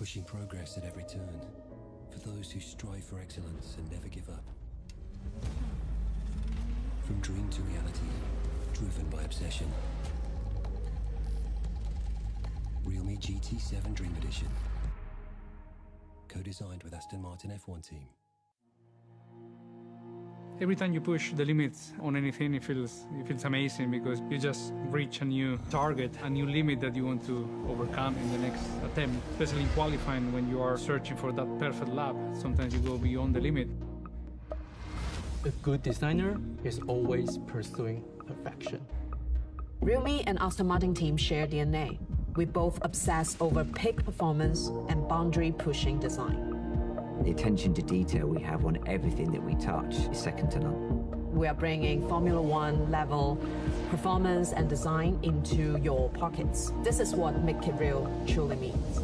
pushing progress at every turn, for those who strive for excellence and never give up. From dream to reality, driven by obsession. Realme GT7 Dream Edition, co-designed with Aston Martin F1 team. Every time you push the limits on anything, it feels amazing because you just reach a new target, a new limit that you want to overcome in the next attempt. Especially in qualifying, when you are searching for that perfect lap, sometimes you go beyond the limit. A good designer is always pursuing perfection. Realme and Aston Martin team share DNA. We both obsess over peak performance and boundary-pushing design. The attention to detail we have on everything that we touch is second to none. We are bringing Formula One level performance and design into your pockets. This is what Make It Real truly means.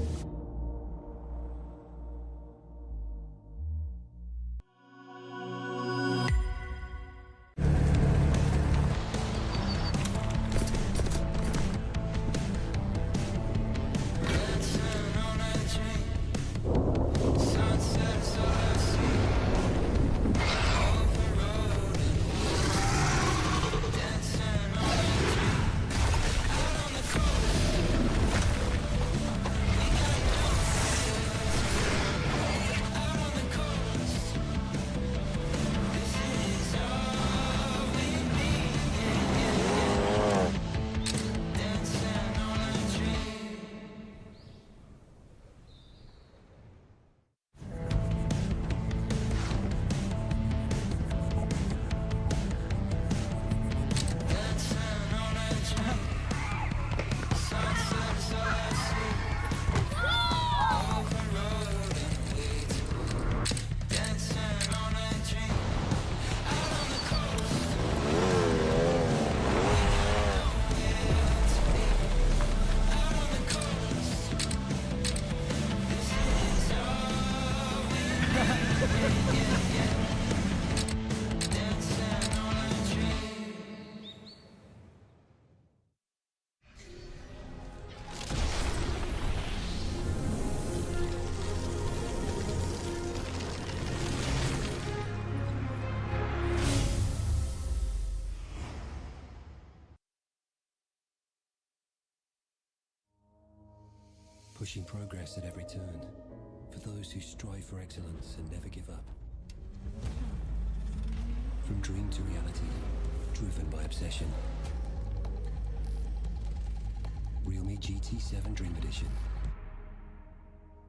Pushing progress at every turn, for those who strive for excellence and never give up. From dream to reality, driven by obsession. Realme GT7 Dream Edition,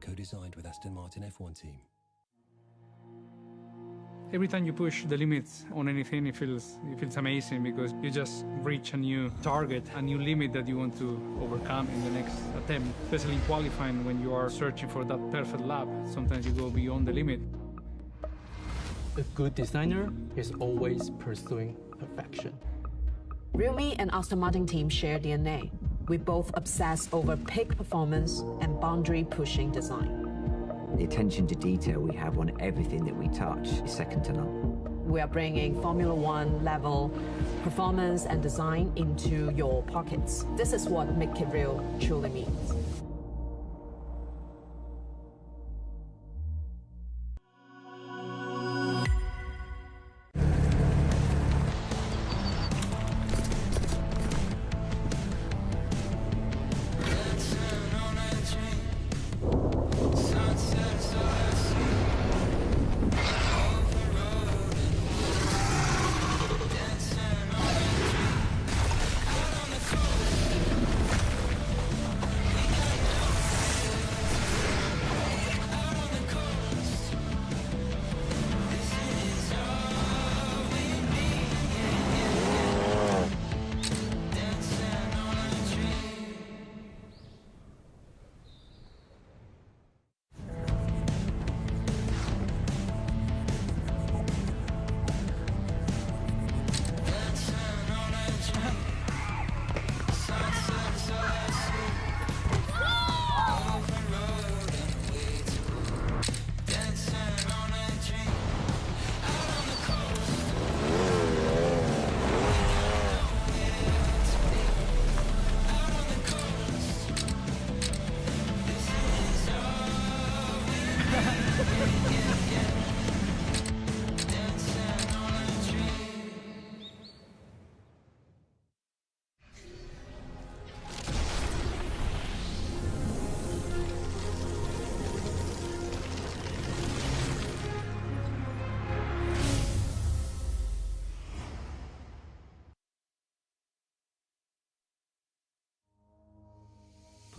co-designed with Aston Martin F1 team. Every time you push the limits on anything, it feels amazing because you just reach a new target, a new limit that you want to overcome in the next attempt. Especially in qualifying, when you are searching for that perfect lap, sometimes you go beyond the limit. A good designer is always pursuing perfection. Realme and Aston Martin team share DNA. We both obsess over peak performance and boundary-pushing design. The attention to detail we have on everything that we touch is second to none. We are bringing Formula One level performance and design into your pockets. This is what Make It Real truly means.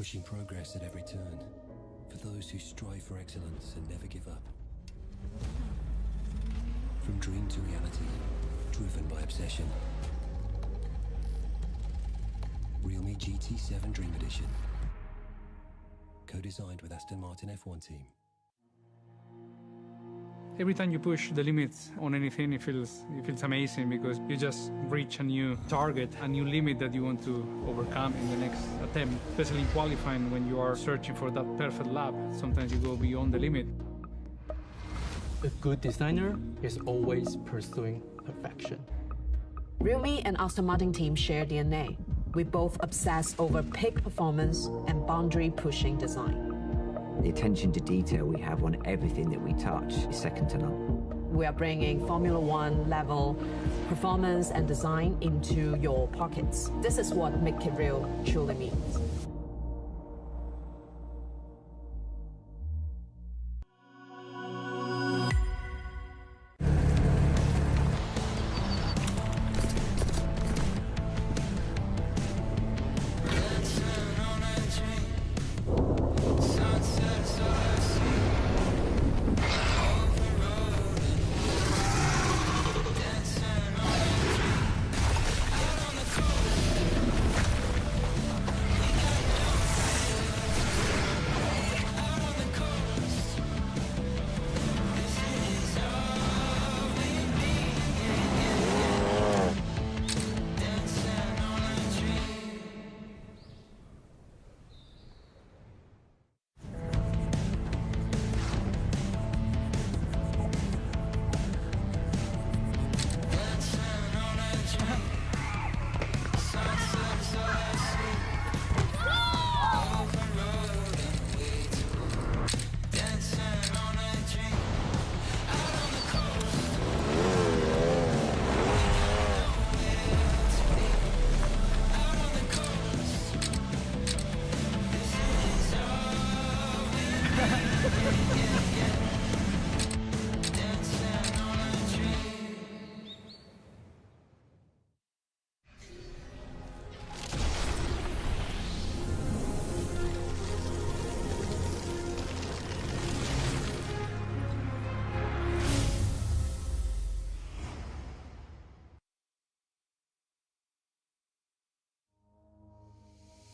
pushing progress at every turn for those who strive for excellence and never give up. From dream to reality, driven by obsession. Realme GT7 Dream Edition, co-designed with Aston Martin F1 team. Every time you push the limits on anything, it feels amazing because you just reach a new target, a new limit that you want to overcome in the next attempt. Especially in qualifying, when you are searching for that perfect lap, sometimes you go beyond the limit. A good designer is always pursuing perfection. Realme and Aston Martin team share DNA. We both obsess over peak performance and boundary-pushing design. The attention to detail we have on everything that we touch is second to none. We are bringing Formula One level performance and design into your pockets. This is what Make It Real truly means.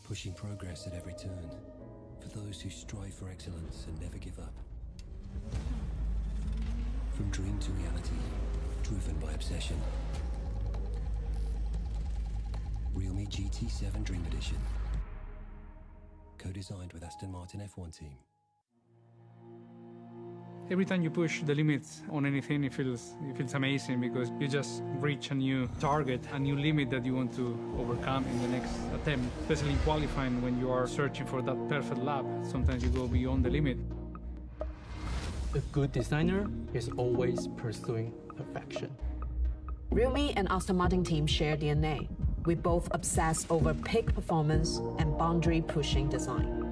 Pushing progress at every turn for those who strive for excellence and never give up. From dream to reality, driven by obsession. Realme GT7 Dream Edition, co-designed with Aston Martin F1 team. Every time you push the limits on anything, it feels amazing because you just reach a new target, a new limit that you want to overcome in the next attempt. Especially in qualifying, when you are searching for that perfect lap, sometimes you go beyond the limit. A good designer is always pursuing perfection. Realme and Aston Martin team share DNA. We both obsess over peak performance and boundary-pushing design.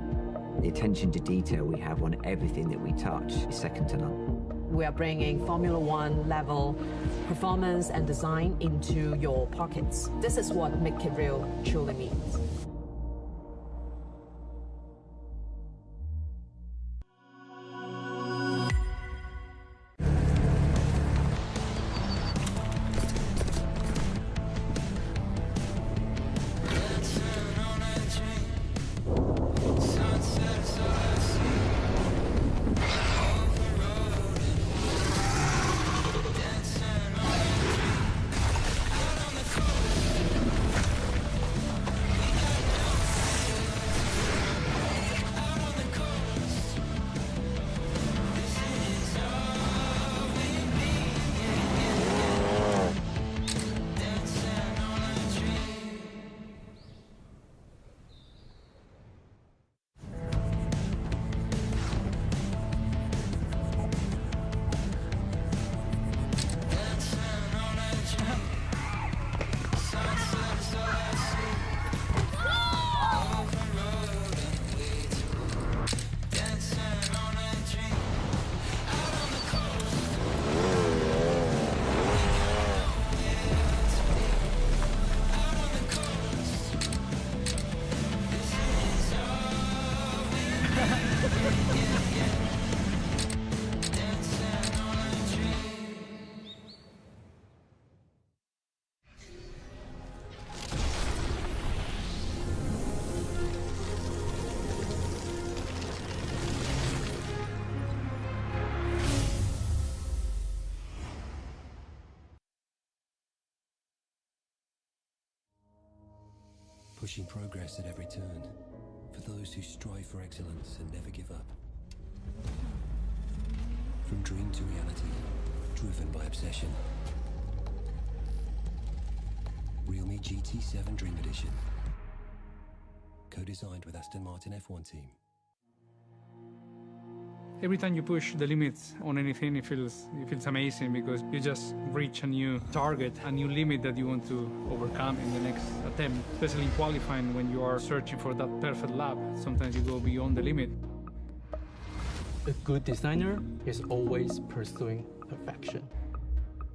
The attention to detail we have on everything that we touch is second to none. We are bringing Formula One level performance and design into your pockets. This is what Make It Real truly means. pushing progress at every turn for those who strive for excellence and never give up. From dream to reality, driven by obsession. Realme GT7 Dream Edition, co-designed with Aston Martin F1 team. Every time you push the limits on anything, it feels amazing because you just reach a new target, a new limit that you want to overcome in the next attempt. Especially in qualifying, when you are searching for that perfect lap, sometimes you go beyond the limit. A good designer is always pursuing perfection.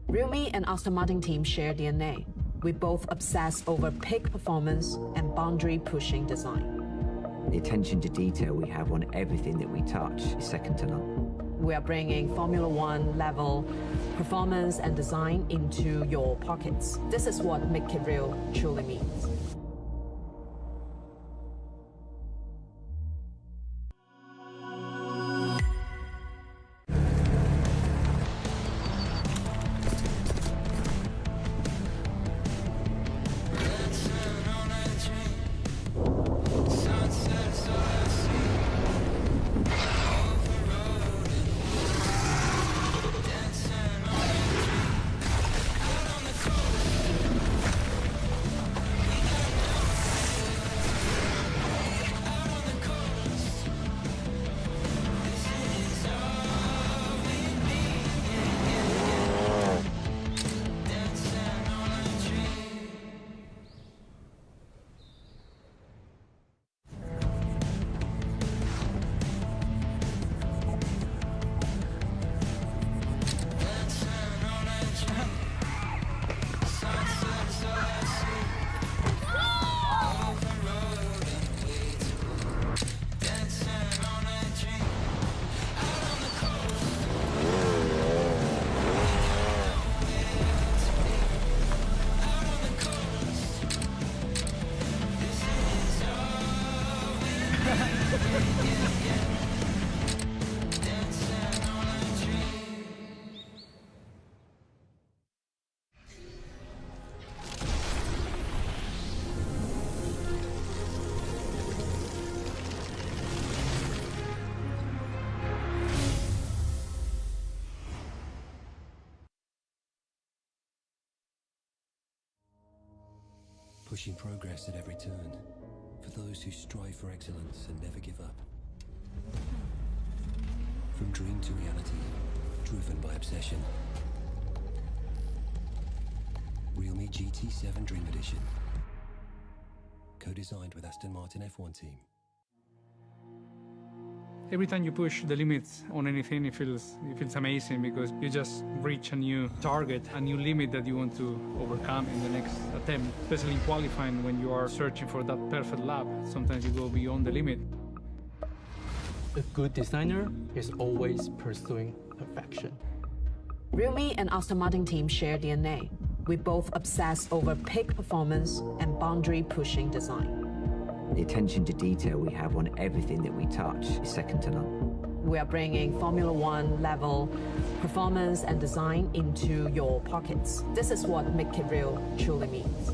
Realme and Aston Martin team share DNA. We both obsess over peak performance and boundary-pushing design. The attention to detail we have on everything that we touch is second to none. We are bringing Formula One level performance and design into your pockets. This is what Make It Real truly means. Pushing progress at every turn for those who strive for excellence and never give up. From dream to reality, driven by obsession. Realme GT7 Dream Edition, co-designed with Aston Martin F1 team. Every time you push the limits on anything, it feels amazing because you just reach a new target, a new limit that you want to overcome in the next attempt. Especially in qualifying, when you are searching for that perfect lap, sometimes you go beyond the limit. A good designer is always pursuing perfection. Realme and Aston Martin team share DNA. We both obsess over peak performance and boundary-pushing design. The attention to detail we have on everything that we touch is second to none. We are bringing Formula One level performance and design into your pockets. This is what Make It Real truly means.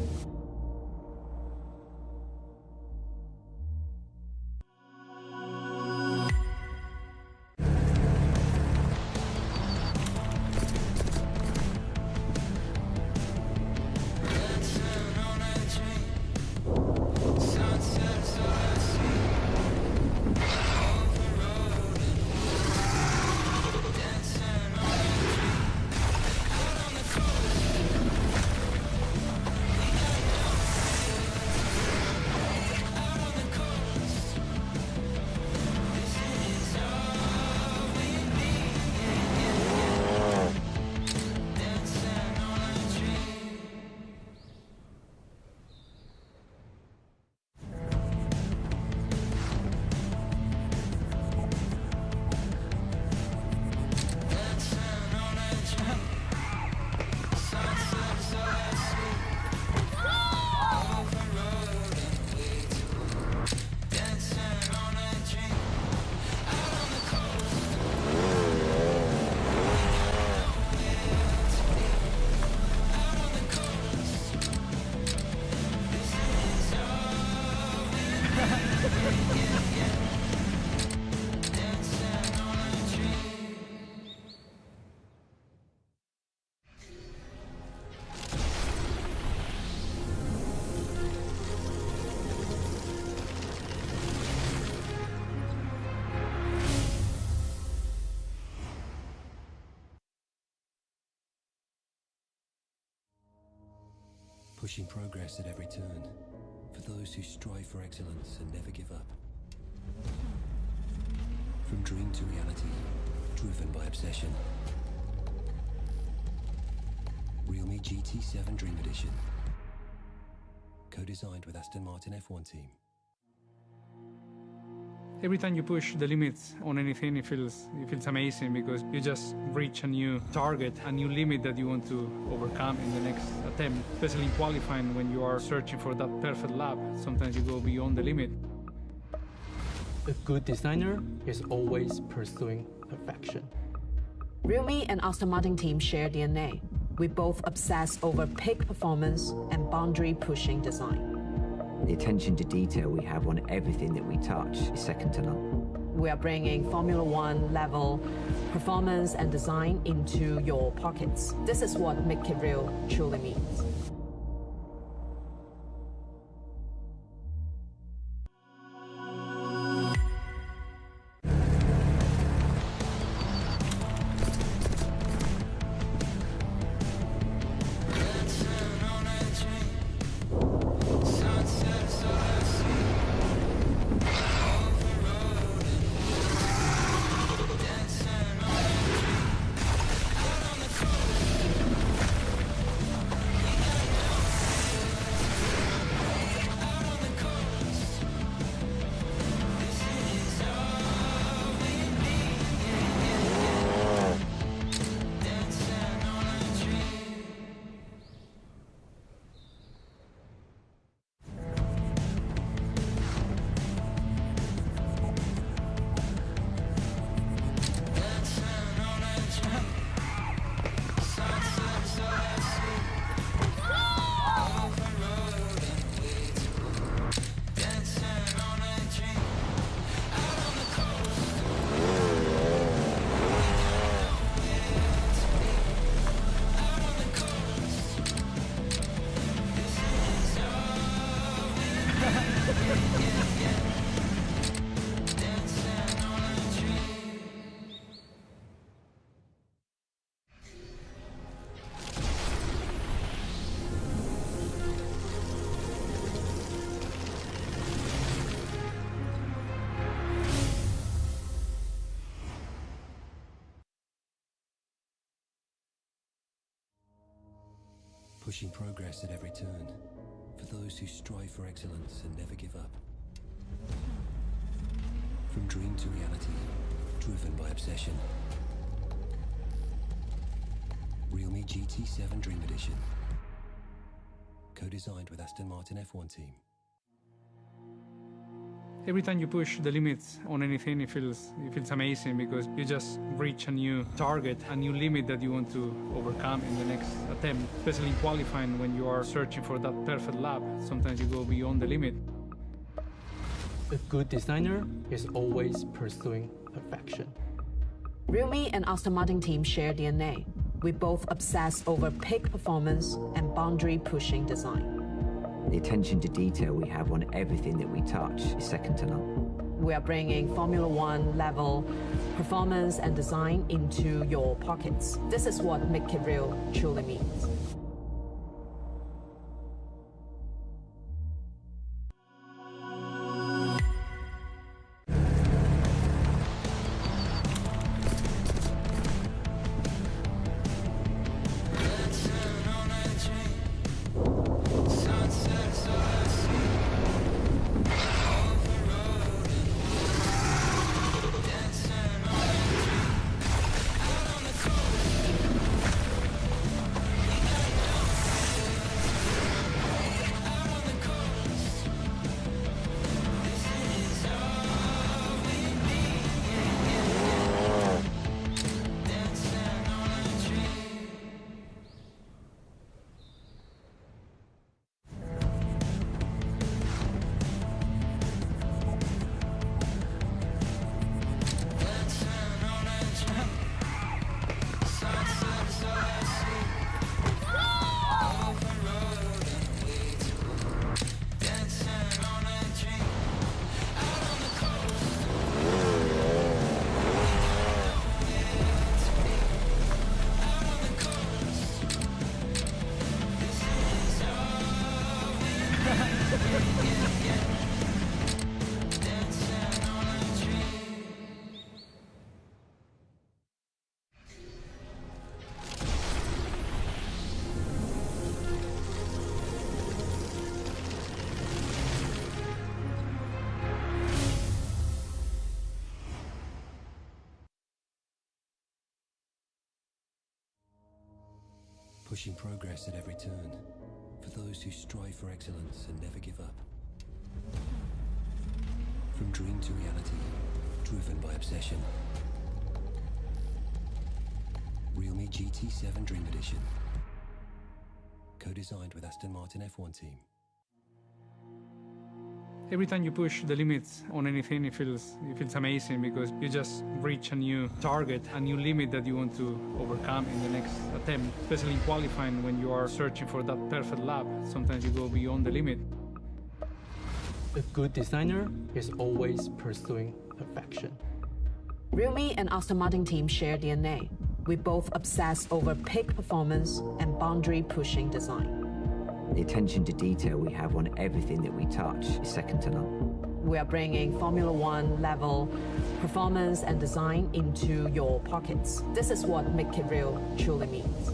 pushing progress at every turn for those who strive for excellence and never give up. From dream to reality, driven by obsession. Realme GT7 Dream Edition, co-designed with Aston Martin F1 team. Every time you push the limits on anything, it feels amazing because you just reach a new target, a new limit that you want to overcome in the next attempt. Especially in qualifying, when you are searching for that perfect lap, sometimes you go beyond the limit. A good designer is always pursuing perfection. Realme and Aston Martin team share DNA. We both obsess over peak performance and boundary-pushing design. The attention to detail we have on everything that we touch is second to none. We are bringing Formula One level performance and design into your pockets. This is what Make It Real truly means. Pushing progress at every turn for those who strive for excellence and never give up. From dream to reality, driven by obsession. Realme GT7 Dream Edition, co-designed with Aston Martin F1 team. Every time you push the limits on anything, it feels amazing because you just reach a new target, a new limit that you want to overcome in the next attempt. Especially in qualifying, when you are searching for that perfect lap, sometimes you go beyond the limit. A good designer is always pursuing perfection. Realme and Aston Martin team share DNA. We both obsess over peak performance and boundary-pushing design. The attention to detail we have on everything that we touch is second to none. We are bringing Formula One level performance and design into your pockets. This is what Make It Real truly means. pushing progress at every turn for those who strive for excellence and never give up. From dream to reality, driven by obsession. Realme GT7 Dream Edition, co-designed with Aston Martin F1 team. Every time you push the limits on anything, it feels amazing because you just reach a new target, a new limit that you want to overcome in the next attempt. Especially in qualifying, when you are searching for that perfect lap, sometimes you go beyond the limit. A good designer is always pursuing perfection. Realme and Aston Martin team share DNA. We both obsess over peak performance and boundary-pushing design. The attention to detail we have on everything that we touch is second to none. We are bringing Formula One level performance and design into your pockets. This is what Make It Real truly means.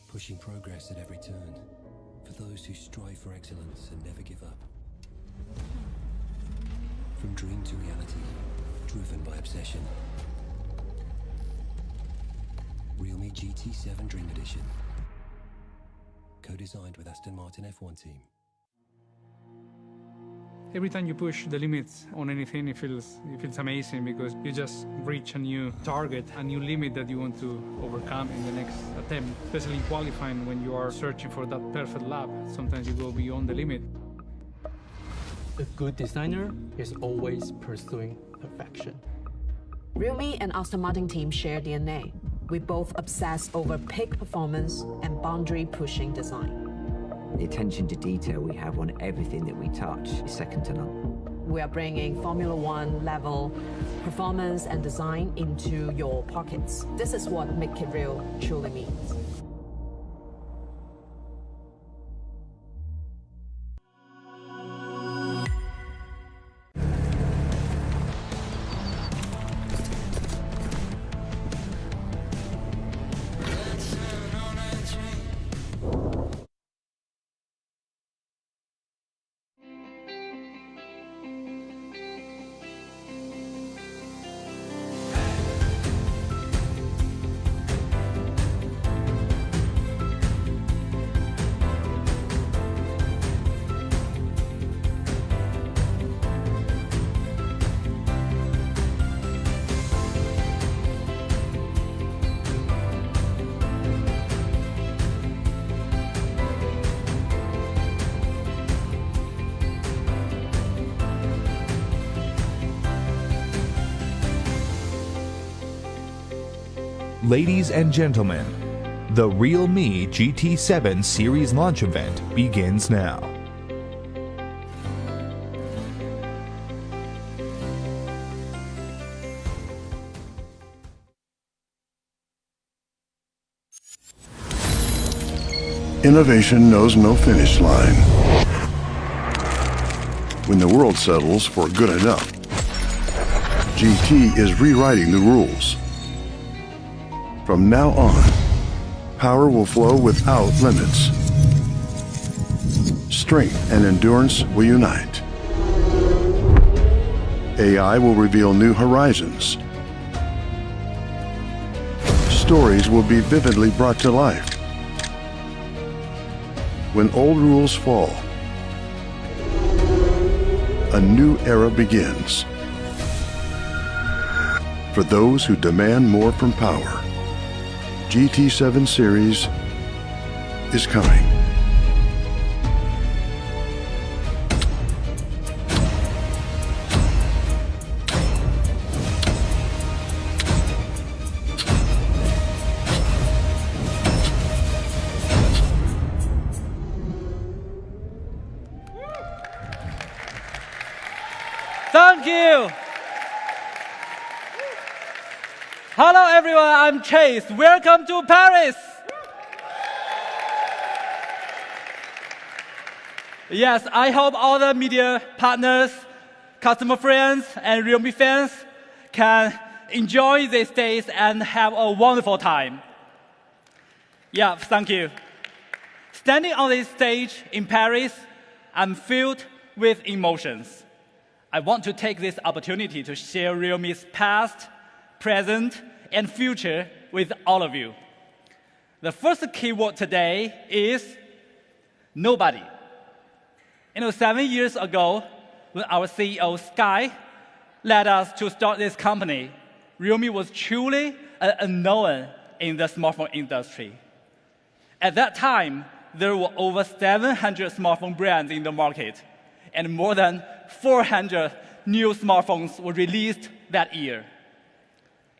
Pushing progress at every turn for those who strive for excellence and never give up. From dream to reality, driven by obsession. Realme GT7 Dream Edition, co-designed with Aston Martin F1 team. Every time you push the limits on anything, it feels amazing because you just reach a new target, a new limit that you want to overcome in the next attempt. Especially in qualifying, when you are searching for that perfect lap, sometimes you go beyond the limit. A good designer is always pursuing perfection. Realme and Aston Martin team share DNA. We both obsess over peak performance and boundary-pushing design. The attention to detail we have on everything that we touch is second to none. We are bringing Formula One level performance and design into your pockets. This is what Make It Real truly means. Ladies and gentlemen, the realme GT7 series launch event begins now. Innovation knows no finish line. When the world settles for good enough, GT is rewriting the rules. From now on, power will flow without limits. Strength and endurance will unite. AI will reveal new horizons. Stories will be vividly brought to life. When old rules fall, a new era begins. For those who demand more from power, GT7 series is coming. Thank you. Hello everyone, I'm Chase. Welcome to Paris. Yes, I hope all the media partners, customer friends, and realme fans can enjoy these days and have a wonderful time. Yeah, thank you. Standing on this stage in Paris, I'm filled with emotions. I want to take this opportunity to share realme's past, present, and future with all of you. The first keyword today is nobody. 7 years ago, when our CEO, Sky, led us to start this company, realme was truly an unknown in the smartphone industry. At that time, there were over 700 smartphone brands in the market, and more than 400 new smartphones were released that year.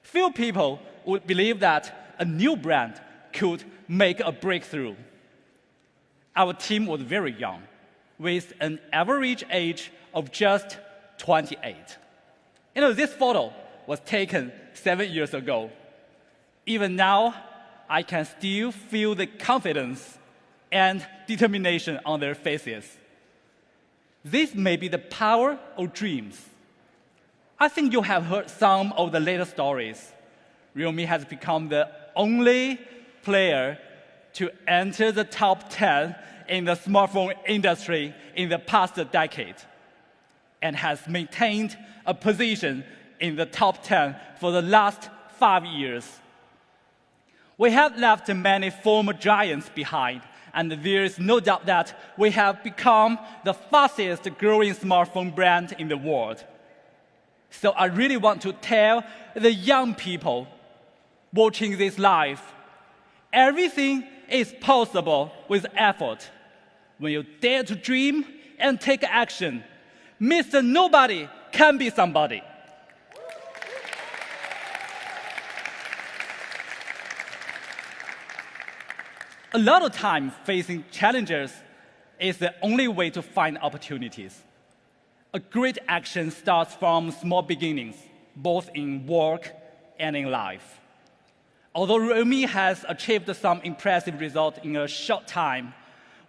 Few people would believe that a new brand could make a breakthrough. Our team was very young, with an average age of just 28. This photo was taken 7 years ago. Even now, I can still feel the confidence and determination on their faces. This may be the power of dreams. I think you have heard some of the latest stories. Realme has become the only player to enter the top 10 in the smartphone industry in the past decade, and has maintained a position in the top 10 for the last 5 years. We have left many former giants behind, and there is no doubt that we have become the fastest growing smartphone brand in the world. So I really want to tell the young people watching this live, everything is possible with effort. When you dare to dream and take action, Mr. Nobody can be somebody. A lot of time facing challenges is the only way to find opportunities. A great action starts from small beginnings, both in work and in life. Although realme has achieved some impressive results in a short time,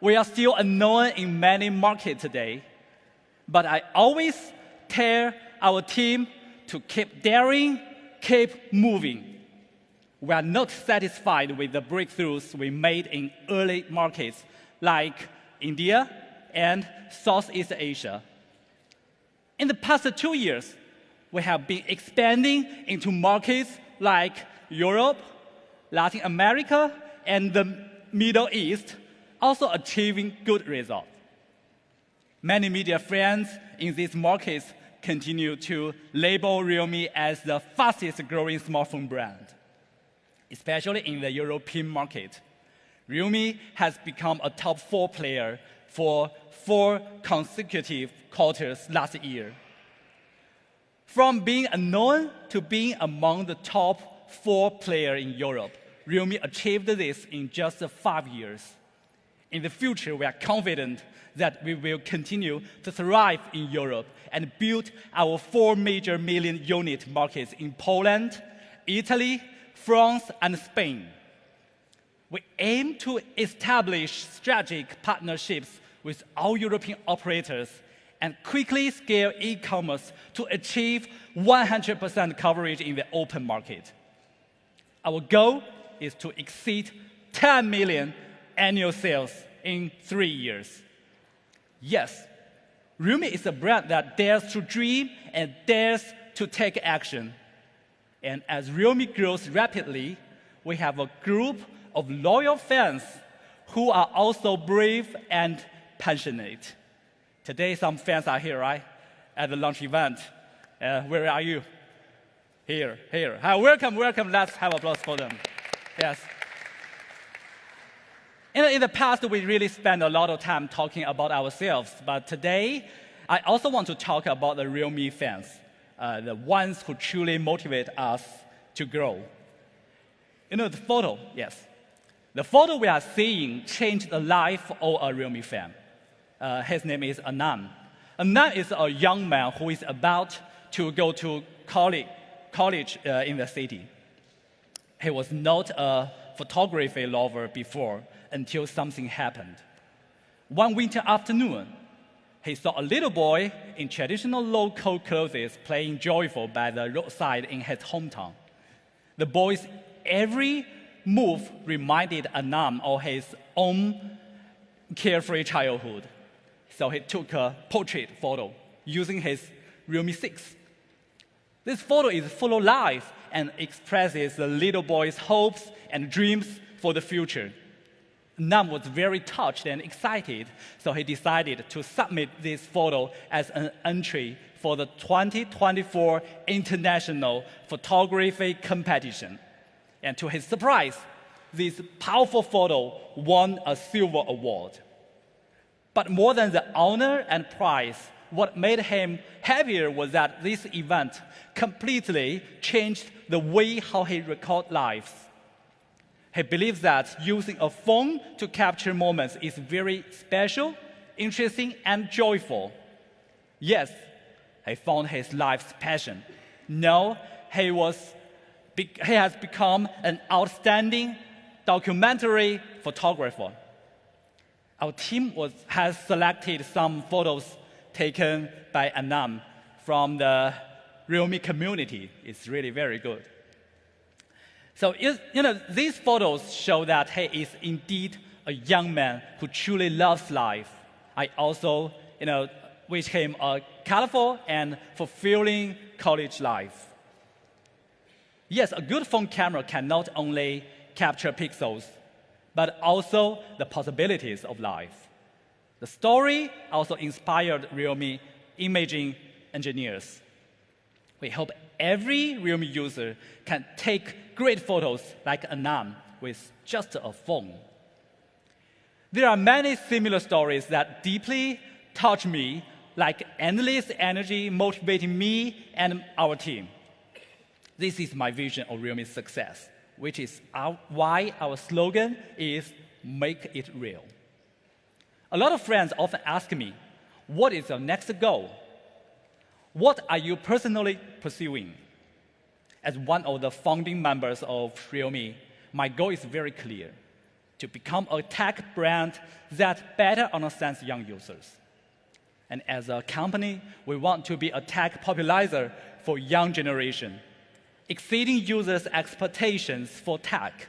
we are still unknown in many markets today. But I always tell our team to keep daring, keep moving. We are not satisfied with the breakthroughs we made in early markets like India and Southeast Asia. In the past 2 years, we have been expanding into markets like Europe, Latin America, and the Middle East, also achieving good results. Many media friends in these markets continue to label realme as the fastest growing smartphone brand. Especially in the European market, realme has become a top 4 player for 4 consecutive quarters last year. From being unknown to being among the top 4 players in Europe, realme achieved this in just 5 years. In the future, we are confident that we will continue to thrive in Europe and build our 4 major million-unit markets in Poland, Italy, France, and Spain. We aim to establish strategic partnerships with all European operators and quickly scale e-commerce to achieve 100% coverage in the open market. Our goal is to exceed 10 million annual sales in 3 years. Yes, realme is a brand that dares to dream and dares to take action. And as realme grows rapidly, we have a group of loyal fans who are also brave and passionate. Today, some fans are here, right? At the launch event. Where are you? Here. Hi, welcome. Let's have applause for them. Yes. In the past, we really spent a lot of time talking about ourselves, but today, I also want to talk about the realme fans, the ones who truly motivate us to grow. The photo, yes. The photo we are seeing changed the life of a realme fan. His name is Anand. Anand is a young man who is about to go to college in the city. He was not a photography lover before until something happened. One winter afternoon, he saw a little boy in traditional local clothes playing joyful by the roadside in his hometown. The boy's every move reminded Anand of his own carefree childhood. So he took a portrait photo using his Realme 6. This photo is full of life and expresses the little boy's hopes and dreams for the future. Nam was very touched and excited, so he decided to submit this photo as an entry for the 2024 International Photography Competition. And to his surprise, this powerful photo won a silver award. But more than the honor and prize, what made him happier was that this event completely changed the way how he records lives. He believes that using a phone to capture moments is very special, interesting, and joyful. Yes, he found his life's passion. Now he has become an outstanding documentary photographer. Our team has selected some photos taken by Anand from the realme community. It's really very good. So, these photos show that he is indeed a young man who truly loves life. I also, wish him a colorful and fulfilling college life. Yes, a good phone camera can not only capture pixels, but also the possibilities of life. The story also inspired realme imaging engineers. We hope every realme user can take great photos like Anand with just a phone. There are many similar stories that deeply touch me, like endless energy motivating me and our team. This is my vision of realme's success, which is why our slogan is "Make it real." A lot of friends often ask me, what is your next goal? What are you personally pursuing? As one of the founding members of realme, my goal is very clear: to become a tech brand that better understands young users. And as a company, we want to be a tech popularizer for young generation, exceeding users' expectations for tech.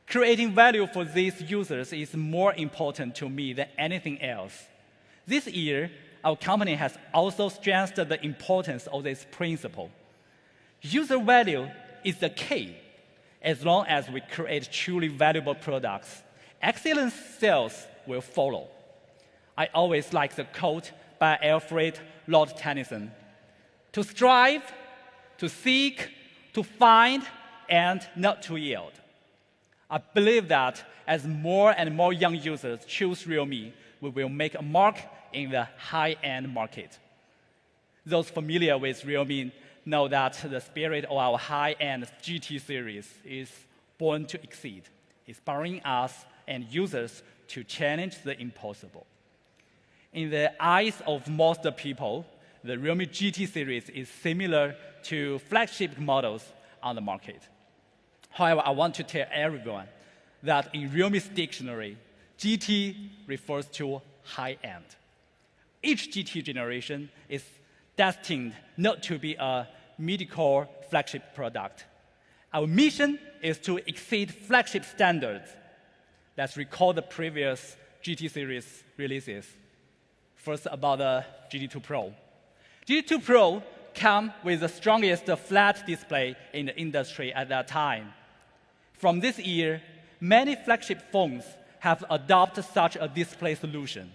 Creating value for these users is more important to me than anything else. This year, our company has also stressed the importance of this principle. User value is the key. As long as we create truly valuable products, excellent sales will follow. I always like the quote by Alfred Lord Tennyson: to strive, to seek, to find, and not to yield. I believe that as more and more young users choose realme, we will make a mark in the high-end market. Those familiar with realme know that the spirit of our high-end GT series is born to exceed, inspiring us and users to challenge the impossible. In the eyes of most people, the realme GT series is similar to flagship models on the market. However, I want to tell everyone that in Realme's dictionary, GT refers to high-end. Each GT generation is destined not to be a mid-core flagship product. Our mission is to exceed flagship standards. Let's recall the previous GT series releases. First, about the GT2 Pro. GT2 Pro came with the strongest flat display in the industry at that time. From this year, many flagship phones have adopted such a display solution.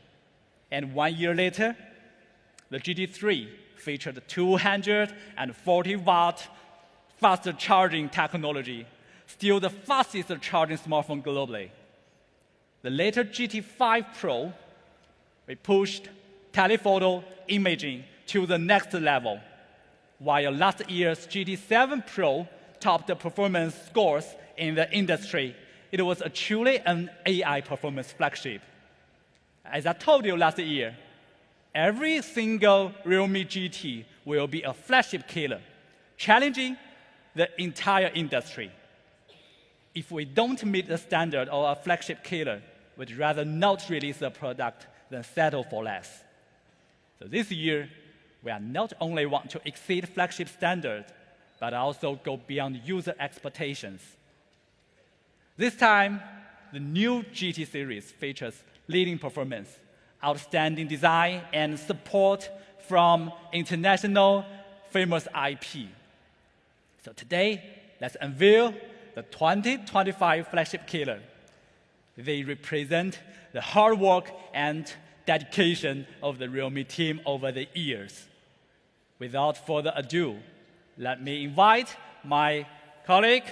And 1 year later, the GT3 featured 240-watt faster charging technology, still the fastest charging smartphone globally. The later GT5 Pro, we pushed telephoto imaging to the next level, while last year's GT7 Pro topped the performance scores in the industry. It was truly an AI performance flagship. As I told you last year, every single Realme GT will be a flagship killer, challenging the entire industry. If we don't meet the standard of a flagship killer, we'd rather not release a product than settle for less. So this year, we are not only want to exceed flagship standards, but also go beyond user expectations. This time, the new GT series features leading performance, outstanding design, and support from international famous IP. So today, let's unveil the 2025 flagship killer. They represent the hard work and dedication of the Realme team over the years. Without further ado, let me invite my colleague,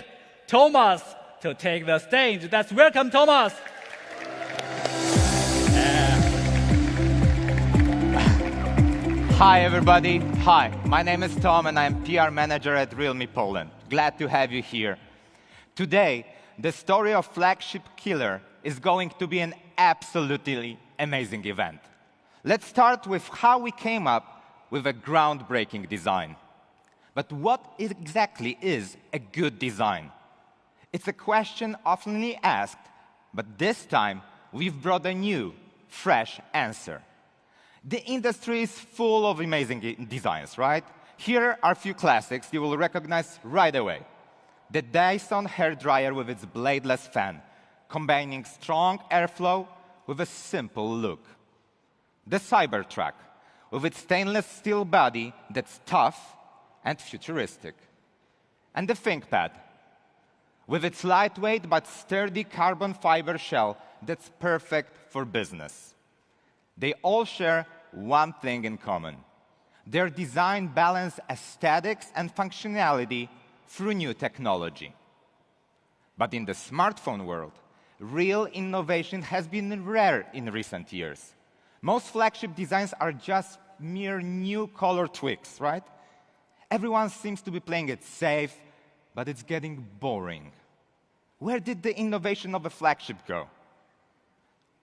Thomas, to take the stage. Let's welcome Thomas. Hi, everybody. Hi, my name is Tom, and I'm PR manager at Realme Poland. Glad to have you here. Today, the story of Flagship Killer is going to be an absolutely amazing event. Let's start with how we came up with a groundbreaking design. But what exactly is a good design? It's a question often asked, but this time we've brought a new, fresh answer. The industry is full of amazing designs, right? Here are a few classics you will recognize right away. The Dyson hairdryer with its bladeless fan, combining strong airflow with a simple look. The Cybertruck, with its stainless steel body that's tough and futuristic. And the ThinkPad, with its lightweight but sturdy carbon fiber shell that's perfect for business. They all share one thing in common. Their design balance aesthetics and functionality through new technology. But in the smartphone world, real innovation has been rare in recent years. Most flagship designs are just mere new color tweaks, right? Everyone seems to be playing it safe, but it's getting boring. Where did the innovation of a flagship go?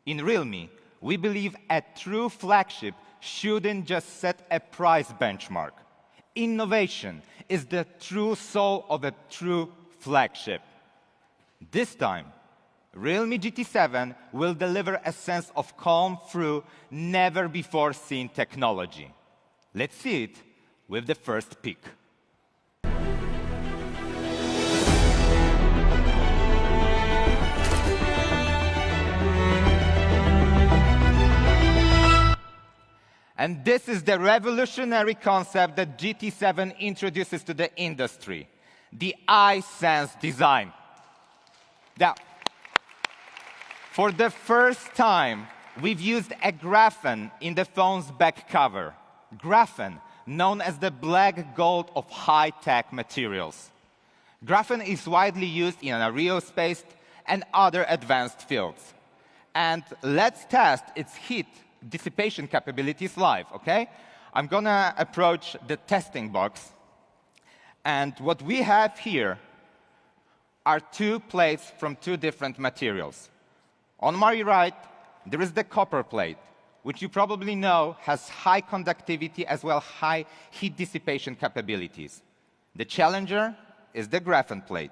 In Realme, we believe a true flagship shouldn't just set a price benchmark. Innovation is the true soul of a true flagship. This time, Realme GT7 will deliver a sense of calm through never-before-seen technology. Let's see it with the first peek. And this is the revolutionary concept that GT7 introduces to the industry, the iSense design. Now, for the first time, we've used a graphene in the phone's back cover. Graphene, known as the black gold of high-tech materials. Graphene is widely used in aerospace and other advanced fields. And let's test its heat dissipation capabilities live, okay? I'm gonna approach the testing box. And what we have here are two plates from two different materials. On my right, there is the copper plate, which you probably know has high conductivity as well high heat dissipation capabilities. The challenger is the graphene plate.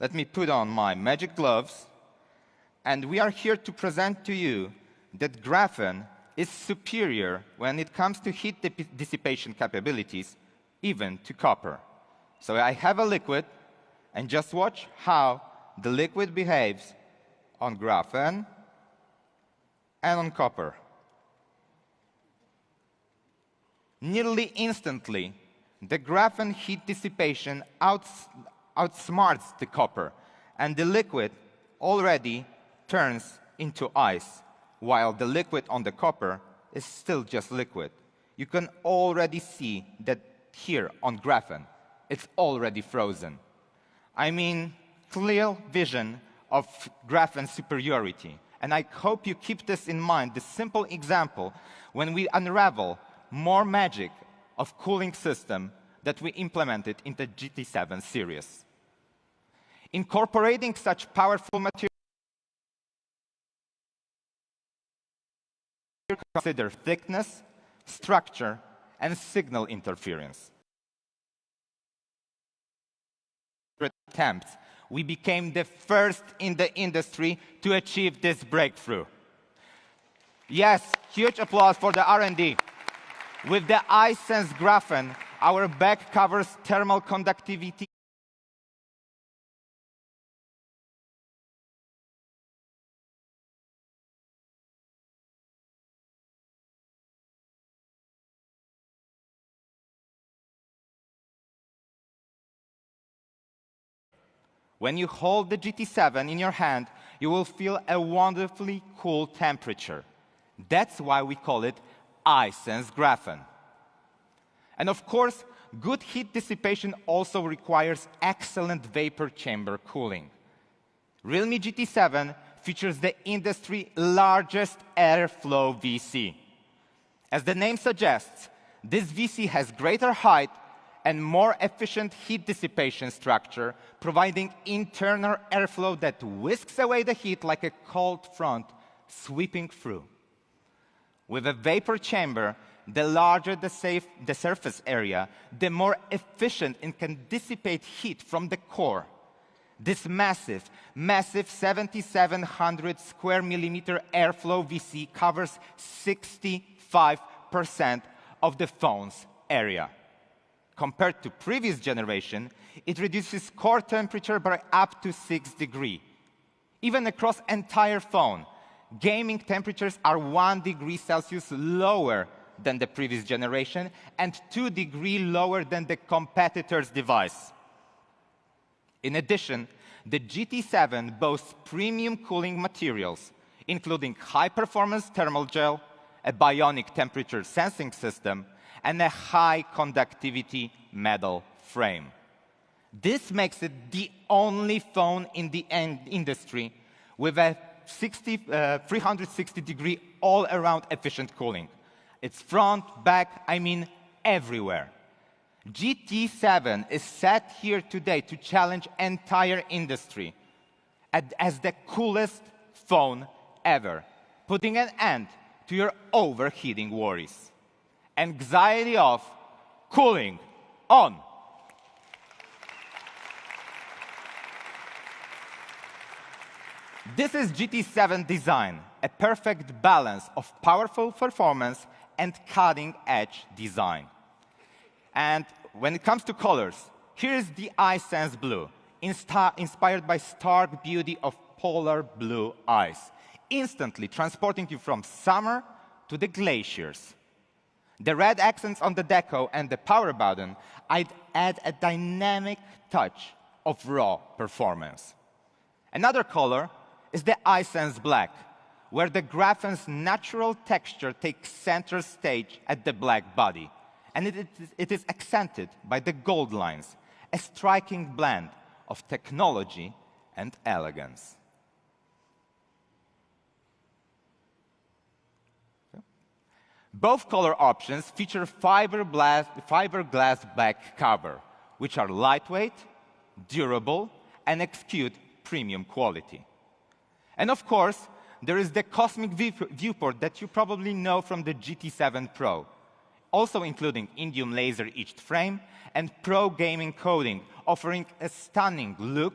Let me put on my magic gloves and we are here to present to you that graphene is superior when it comes to heat dissipation capabilities, even to copper. So I have a liquid, and just watch how the liquid behaves on graphene and on copper. Nearly instantly, the graphene heat dissipation outsmarts the copper, and the liquid already turns into ice, while the liquid on the copper is still just liquid. You can already see that here on graphene, it's already frozen. I mean, clear vision of graphene superiority. And I hope you keep this in mind, this simple example, when we unravel more magic of cooling system that we implemented in the GT7 series. Incorporating such powerful materials, consider thickness, structure, and signal interference. Attempts, we became the first in the industry to achieve this breakthrough. Yes, huge applause for the R&D. With the iSense graphene, our back covers thermal conductivity When you hold the GT7 in your hand, you will feel a wonderfully cool temperature. That's why we call it iSense graphene. And of course, good heat dissipation also requires excellent vapor chamber cooling. Realme GT7 features the industry's largest airflow VC. As the name suggests, this VC has greater height and more efficient heat dissipation structure, providing internal airflow that whisks away the heat like a cold front sweeping through. With a vapor chamber, the larger the surface area, the more efficient it can dissipate heat from the core. This massive 7,700 square millimeter airflow VC covers 65% of the phone's area. Compared to previous generation, it reduces core temperature by up to 6 degrees. Even across entire phone, gaming temperatures are 1 degree Celsius lower than the previous generation and 2 degrees lower than the competitor's device. In addition, the GT7 boasts premium cooling materials, including high-performance thermal gel, a bionic temperature sensing system, and a high-conductivity metal frame. This makes it the only phone in the industry with a 360-degree all-around efficient cooling. It's front, back, I mean everywhere. GT7 is set here today to challenge entire industry as the coolest phone ever, putting an end to your overheating worries. Anxiety off, cooling on. This is GT7 design, a perfect balance of powerful performance and cutting-edge design. And when it comes to colors, here's the iSense Blue, inspired by stark beauty of polar blue ice, instantly transporting you from summer to the glaciers. The red accents on the deco and the power button add a dynamic touch of raw performance. Another color is the iSense Black, where the graphene's natural texture takes center stage at the black body, and it is accented by the gold lines, a striking blend of technology and elegance. Both color options feature fiberglass back cover, which are lightweight, durable, and execute premium quality. And of course, there is the cosmic viewport that you probably know from the GT7 Pro, also including indium laser etched frame and pro gaming coding, offering a stunning look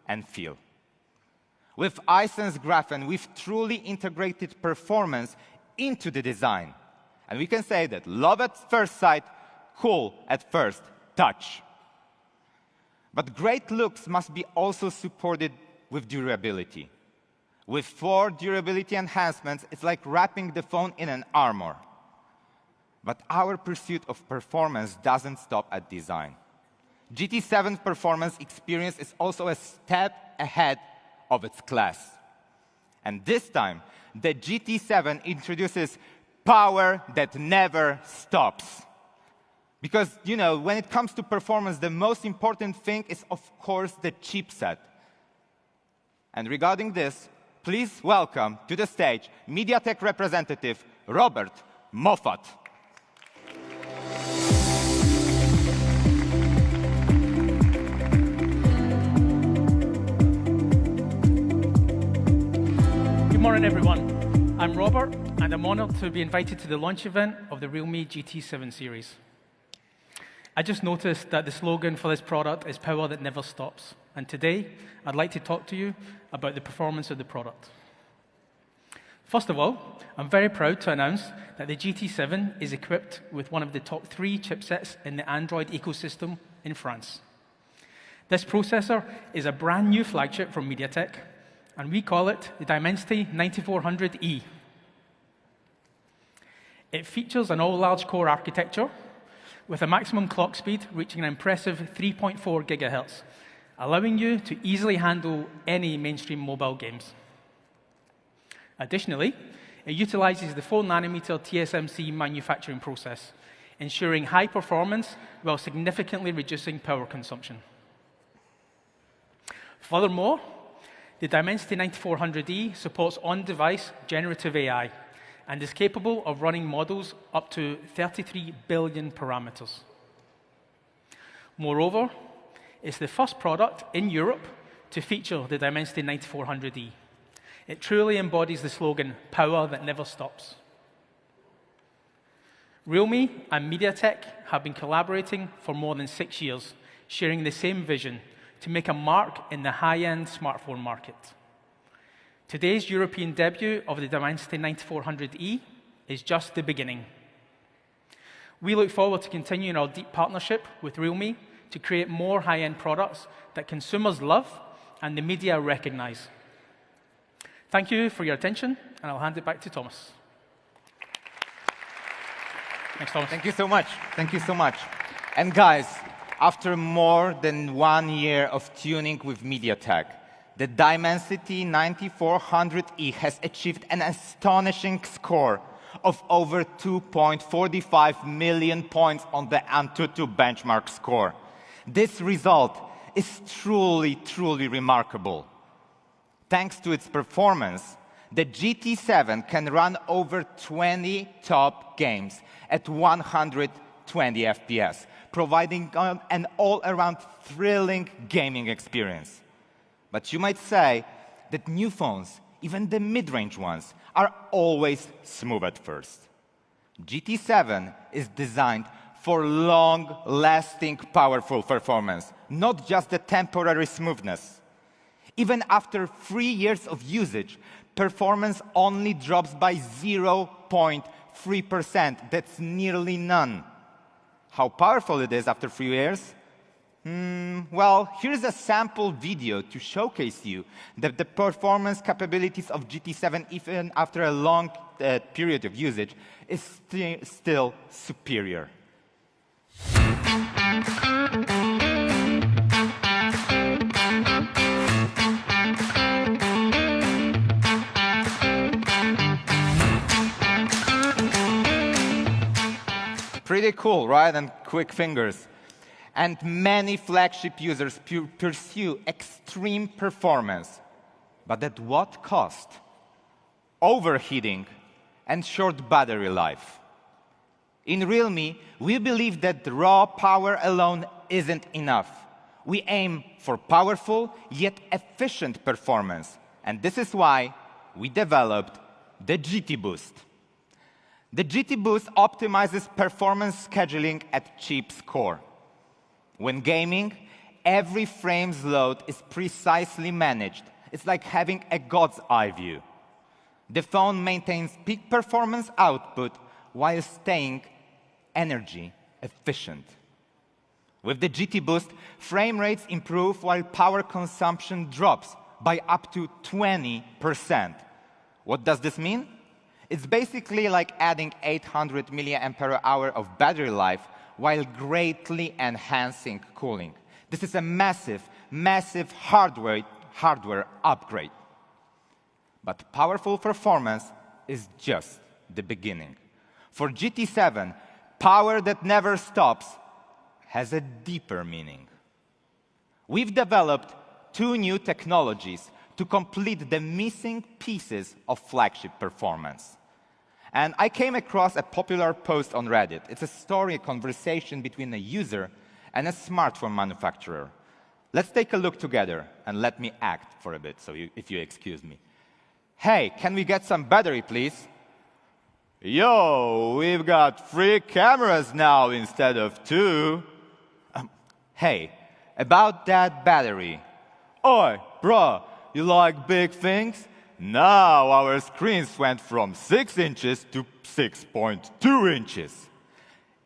and feel. With iSense Graphene, we've truly integrated performance into the design. And we can say that love at first sight, cool at first touch. But great looks must be also supported with durability. With 4 durability enhancements, it's like wrapping the phone in an armor. But our pursuit of performance doesn't stop at design. GT7's performance experience is also a step ahead of its class. And this time, the GT7 introduces power that never stops. Because, when it comes to performance, the most important thing is, of course, the chipset. And regarding this, please welcome to the stage MediaTek representative Robert Moffat. Good morning, everyone. I'm Robert, and I'm honored to be invited to the launch event of the realme GT7 series. I just noticed that the slogan for this product is power that never stops. And today, I'd like to talk to you about the performance of the product. First of all, I'm very proud to announce that the GT7 is equipped with one of the top 3 chipsets in the Android ecosystem in France. This processor is a brand new flagship from MediaTek, and we call it the Dimensity 9400E. It features an all-large core architecture with a maximum clock speed reaching an impressive 3.4 gigahertz, allowing you to easily handle any mainstream mobile games. Additionally, it utilizes the 4-nanometer TSMC manufacturing process, ensuring high performance while significantly reducing power consumption. Furthermore, the Dimensity 9400E supports on-device generative AI and is capable of running models up to 33 billion parameters. Moreover, it's the first product in Europe to feature the Dimensity 9400E. It truly embodies the slogan, power that never stops. Realme and MediaTek have been collaborating for more than 6 years, sharing the same vision to make a mark in the high-end smartphone market. Today's European debut of the Dimensity 9400E is just the beginning. We look forward to continuing our deep partnership with Realme to create more high-end products that consumers love and the media recognize. Thank you for your attention, and I'll hand it back to Thomas. Thanks, Thomas. Thank you so much. Thank you so much. And guys, after more than 1 year of tuning with MediaTek, the Dimensity 9400E has achieved an astonishing score of over 2.45 million points on the Antutu benchmark score. This result is truly, truly remarkable. Thanks to its performance, the GT7 can run over 20 top games at 120 FPS, providing an all-around thrilling gaming experience. But you might say that new phones, even the mid-range ones, are always smooth at first. GT7 is designed for long-lasting, powerful performance, not just the temporary smoothness. Even after 3 years of usage, performance only drops by 0.3%. That's nearly none. How powerful it is after 3 years? Well, here's a sample video to showcase you that the performance capabilities of GT7, even after a long period of usage, is still superior. Pretty cool, right? And quick fingers. And many flagship users pursue extreme performance. But at what cost? Overheating and short battery life. In Realme, we believe that raw power alone isn't enough. We aim for powerful yet efficient performance. And this is why we developed the GT Boost. The GT Boost optimizes performance scheduling at chip's core. When gaming, every frame's load is precisely managed, It's like having a god's eye view. The phone maintains peak performance output while staying energy efficient. With the GT Boost, frame rates improve while power consumption drops by up to 20%. What does this mean? It's basically like adding 800 mAh of battery life while greatly enhancing cooling. This is a massive, massive hardware upgrade. But powerful performance is just the beginning. For GT7, power that never stops has a deeper meaning. We've developed two new technologies to complete the missing pieces of flagship performance. And I came across a popular post on Reddit. It's a story, a conversation between a user and a smartphone manufacturer. Let's take a look together, and let me act for a bit, if you excuse me. Hey, can we get some battery, please? Yo, we've got 3 cameras now instead of 2. Hey, about that battery. Oi, bro, you like big things? Now our screens went from 6 inches to 6.2 inches.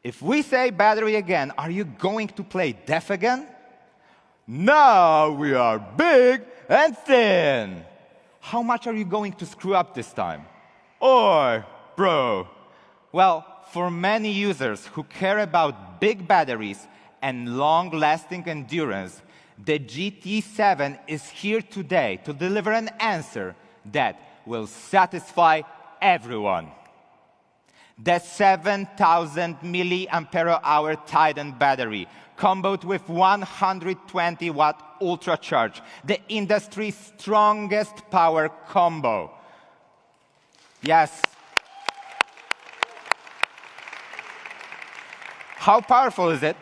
If we say battery again, are you going to play deaf again? Now we are big and thin. How much are you going to screw up this time? Oi, bro. Well, for many users who care about big batteries and long-lasting endurance, the GT7 is here today to deliver an answer that will satisfy everyone. The 7,000 mAh Titan battery, comboed with 120-watt ultra-charge, the industry's strongest power combo. Yes. How powerful is it?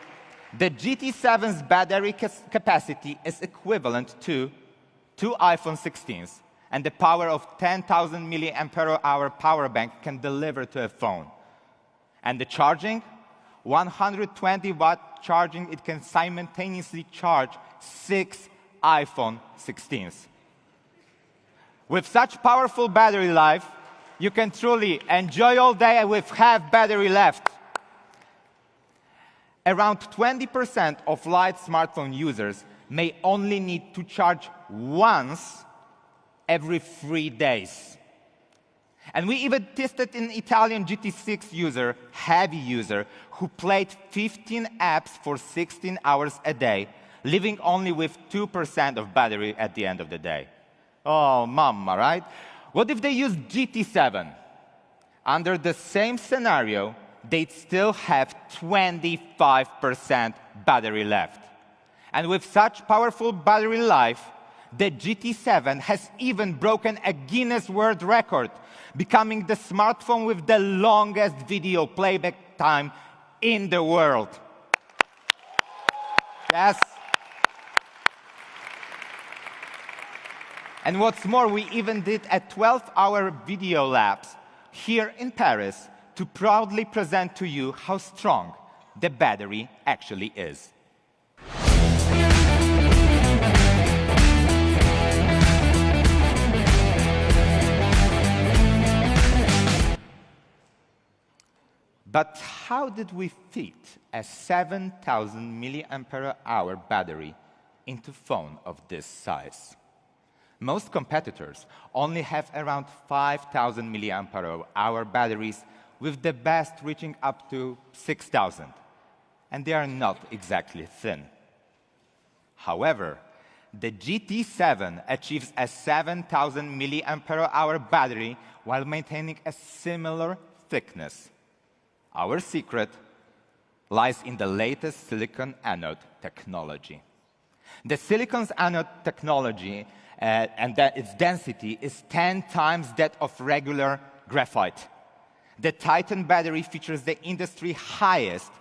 The GT7's battery capacity is equivalent to 2 iPhone 16s, and the power of 10,000 mAh power bank can deliver to a phone. And the charging? 120-watt charging, it can simultaneously charge 6 iPhone 16s. With such powerful battery life, you can truly enjoy all day with half battery left. Around 20% of light smartphone users may only need to charge once every 3 days. And we even tested an Italian GT6 user, heavy user, who played 15 apps for 16 hours a day, leaving only with 2% of battery at the end of the day. Oh, mama, right? What if they use GT7? Under the same scenario, they'd still have 25% battery left. And with such powerful battery life, the GT7 has even broken a Guinness World Record, becoming the smartphone with the longest video playback time in the world. Yes. And what's more, we even did a 12-hour video lapse here in Paris to proudly present to you how strong the battery actually is. But how did we fit a 7,000 mAh battery into a phone of this size? Most competitors only have around 5,000 mAh batteries, with the best reaching up to 6,000. And they are not exactly thin. However, the GT7 achieves a 7,000 mAh battery while maintaining a similar thickness. Our secret lies in the latest silicon anode technology. The silicon anode technology and its density is 10 times that of regular graphite. The Titan battery features the industry's highest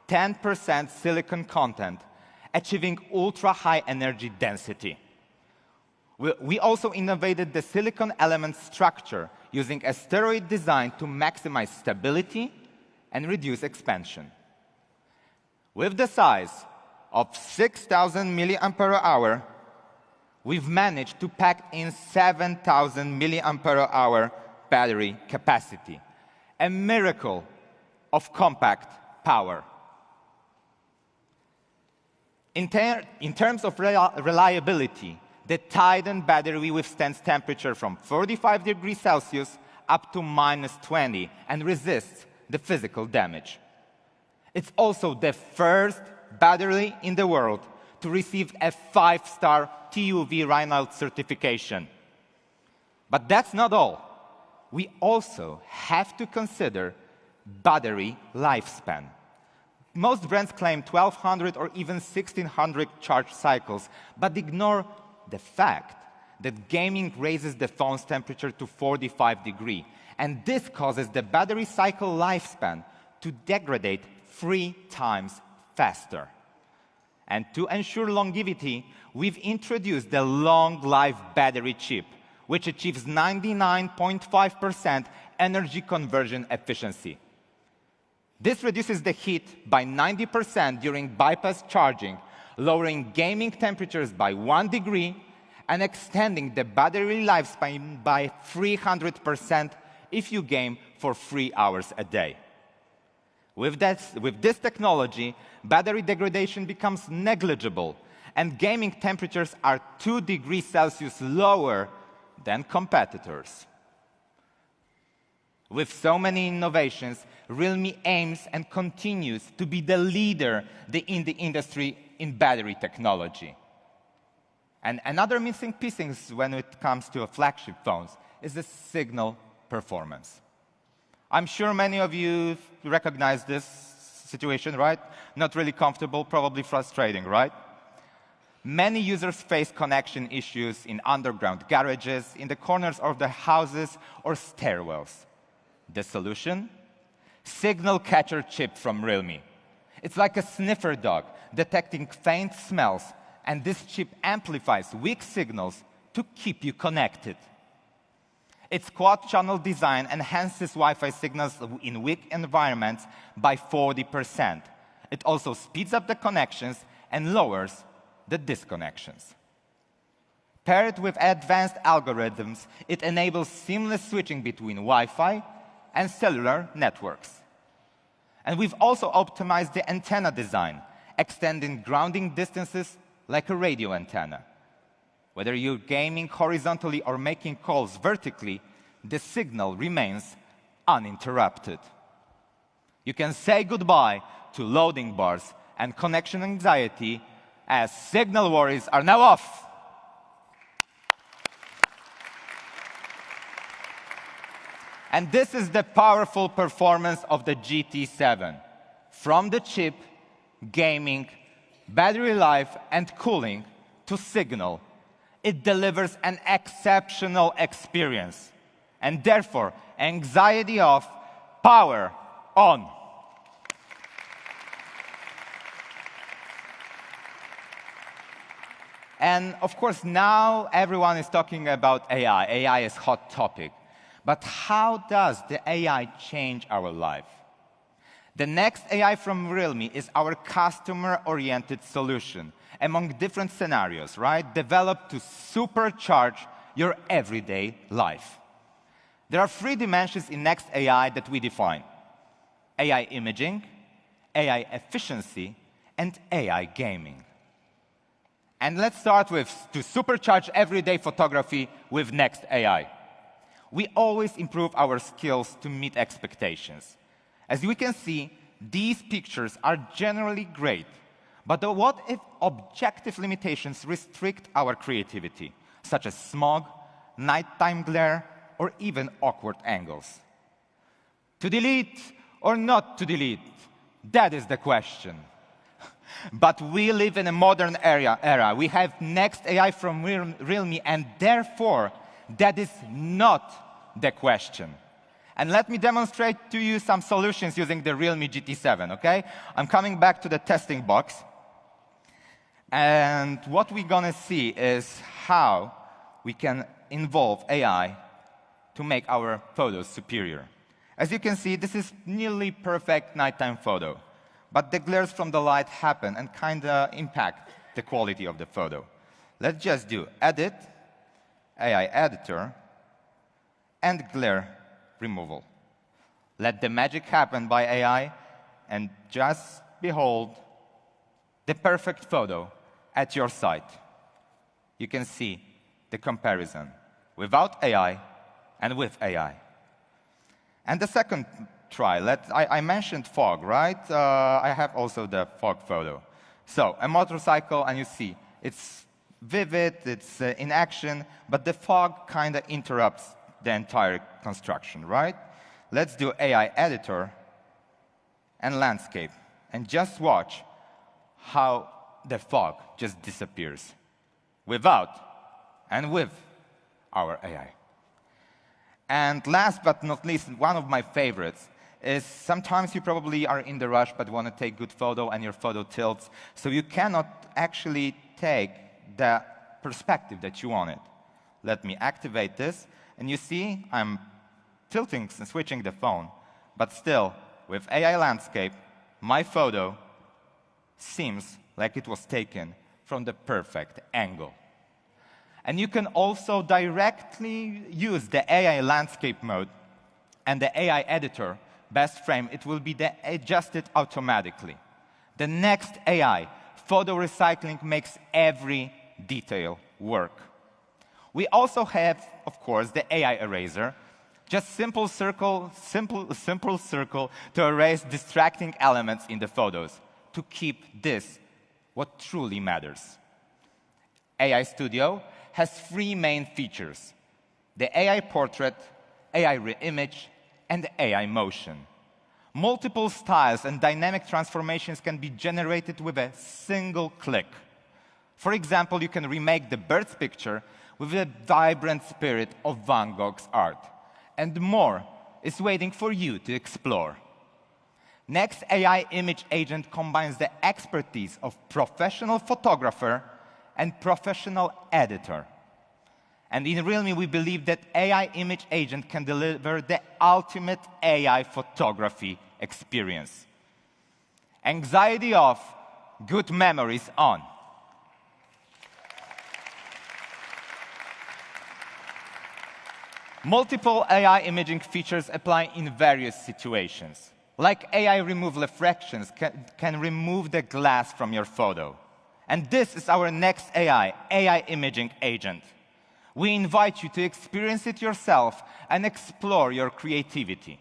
10% silicon content, achieving ultra-high energy density. We also innovated the silicon element structure using a steroid design to maximize stability and reduce expansion. With the size of 6,000 mAh, we've managed to pack in 7,000 milliampere-hour battery capacity, a miracle of compact power. In terms of reliability, the Titan battery withstands temperature from 45 degrees Celsius up to -20 and resists the physical damage. It's also the first battery in the world to receive a 5-star TÜV Rheinland certification. But that's not all. We also have to consider battery lifespan. Most brands claim 1,200 or even 1,600 charge cycles, but ignore the fact that gaming raises the phone's temperature to 45 degrees, and this causes the battery cycle lifespan to degrade 3 times faster. And to ensure longevity, we've introduced the long-life battery chip, which achieves 99.5% energy conversion efficiency. This reduces the heat by 90% during bypass charging, lowering gaming temperatures by 1 degree and extending the battery lifespan by 300% if you game for 3 hours a day. With this technology, battery degradation becomes negligible, and gaming temperatures are 2 degrees Celsius lower than competitors. With so many innovations, Realme aims and continues to be the leader in the industry in battery technology. And another missing piece when it comes to flagship phones is the signal performance. I'm sure many of you recognize this situation, right? Not really comfortable, probably frustrating, right? Many users face connection issues in underground garages, in the corners of their houses, or stairwells. The solution? Signal catcher chip from Realme. It's like a sniffer dog detecting faint smells, and this chip amplifies weak signals to keep you connected. Its quad-channel design enhances Wi-Fi signals in weak environments by 40%. It also speeds up the connections and lowers the disconnections. Paired with advanced algorithms, it enables seamless switching between Wi-Fi and cellular networks. And we've also optimized the antenna design, extending grounding distances like a radio antenna. Whether you're gaming horizontally or making calls vertically, the signal remains uninterrupted. You can say goodbye to loading bars and connection anxiety, as signal worries are now off. And this is the powerful performance of the GT7. From the chip, gaming, battery life, and cooling to signal, it delivers an exceptional experience. And therefore, anxiety off, power on. And of course, now everyone is talking about AI. AI is a hot topic. But how does the AI change our life? The next AI from Realme is our customer-oriented solution among different scenarios, right? Developed to supercharge your everyday life. There are 3 dimensions in next AI that we define: AI imaging, AI efficiency, and AI gaming. And let's start with to supercharge everyday photography with next AI. We always improve our skills to meet expectations. As we can see, these pictures are generally great, but what if objective limitations restrict our creativity, such as smog, nighttime glare, or even awkward angles? To delete or not to delete? That is the question. But we live in a modern era. We have next AI from Realme, and therefore, that is not the question. And let me demonstrate to you some solutions using the Realme GT7, okay? I'm coming back to the testing box. And what we're going to see is how we can involve AI to make our photos superior. As you can see, this is nearly perfect nighttime photo. But the glares from the light happen and kind of impact the quality of the photo. Let's just do Edit, AI Editor, and Glare Removal. Let the magic happen by AI, and just behold the perfect photo at your site. You can see the comparison without AI and with AI. And the second try, I mentioned fog, right? I have also the fog photo. So a motorcycle, and you see it's vivid, it's in action, but the fog kind of interrupts the entire construction, right? Let's do AI Editor and Landscape, and just watch how the fog just disappears without and with our AI. And last but not least, one of my favorites is sometimes you probably are in the rush but want to take good photo and your photo tilts, so you cannot actually take the perspective that you wanted. Let me activate this, and you see I'm tilting and switching the phone, but still, with AI Landscape, my photo seems like it was taken from the perfect angle. And you can also directly use the AI Landscape mode and the AI Editor best frame. It will be adjusted automatically. The next AI, photo recycling, makes every detail work. We also have, of course, the AI Eraser. Just simple circle to erase distracting elements in the photos, to keep this what truly matters. AI Studio has 3 main features: the AI Portrait, AI Reimage, and AI Motion. Multiple styles and dynamic transformations can be generated with a single click. For example, you can remake the bird's picture with the vibrant spirit of Van Gogh's art. And more is waiting for you to explore. Next, AI Image Agent combines the expertise of professional photographer and professional editor. And in realme, we believe that AI Image Agent can deliver the ultimate AI photography experience. Anxiety off, good memories on. Multiple AI imaging features apply in various situations. Like AI Remove Reflections can remove the glass from your photo. And this is our next AI, AI Imaging Agent. We invite you to experience it yourself and explore your creativity.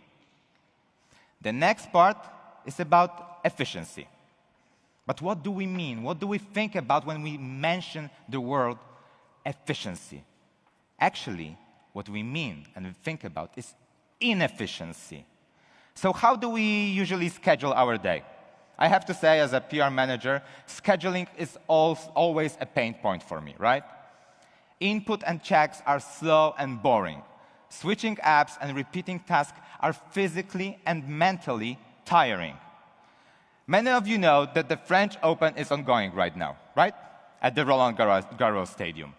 The next part is about efficiency. But what do we mean? What do we think about when we mention the word efficiency? Actually, what we mean and think about is inefficiency. So how do we usually schedule our day? I have to say, as a PR manager, scheduling is always a pain point for me, right? Input and checks are slow and boring. Switching apps and repeating tasks are physically and mentally tiring. Many of you know that the French Open is ongoing right now, right? At the Roland Garros Stadium.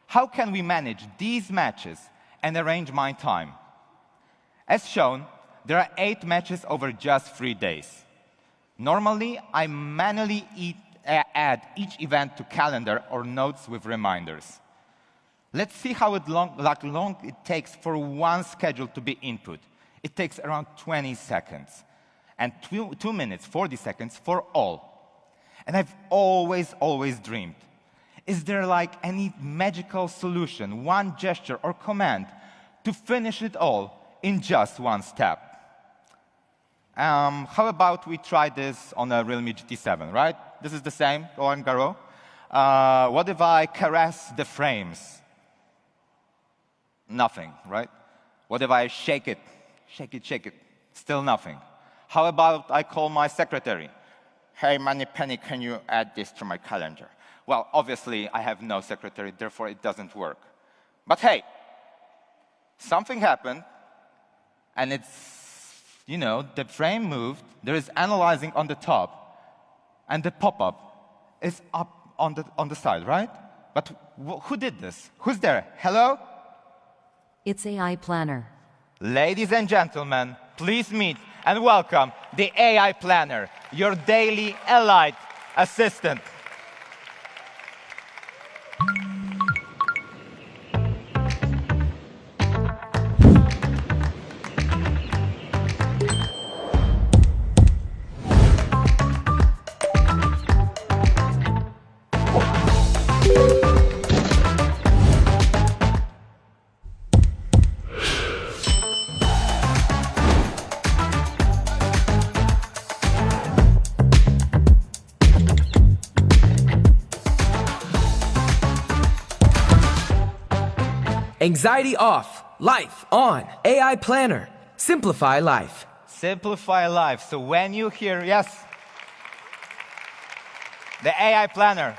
How can we manage these matches and arrange my time? As shown, there are 8 matches over just 3 days. Normally, I manually add each event to calendar or notes with reminders. Let's see how long it takes for one schedule to be input. It takes around 20 seconds, and 2 minutes, 40 seconds for all. And I've always dreamed, is there like any magical solution, one gesture or command to finish it all in just one step? How about we try this on a Realme GT7, right? This is the same, Roland Garros. What if I caress the frames? Nothing, right? What if I shake it? Shake it. Still nothing. How about I call my secretary? Hey, Moneypenny, can you add this to my calendar? Well, obviously, I have no secretary, therefore it doesn't work. But hey, something happened, and it's, the frame moved, there is analyzing on the top, and the pop-up is up on the side, right? But who did this? Who's there? Hello? It's AI Planner. Ladies and gentlemen, please meet and welcome the AI Planner, your daily elite assistant. Anxiety off, life on. AI Planner. Simplify life. Simplify life. So when you hear, yes, the AI Planner.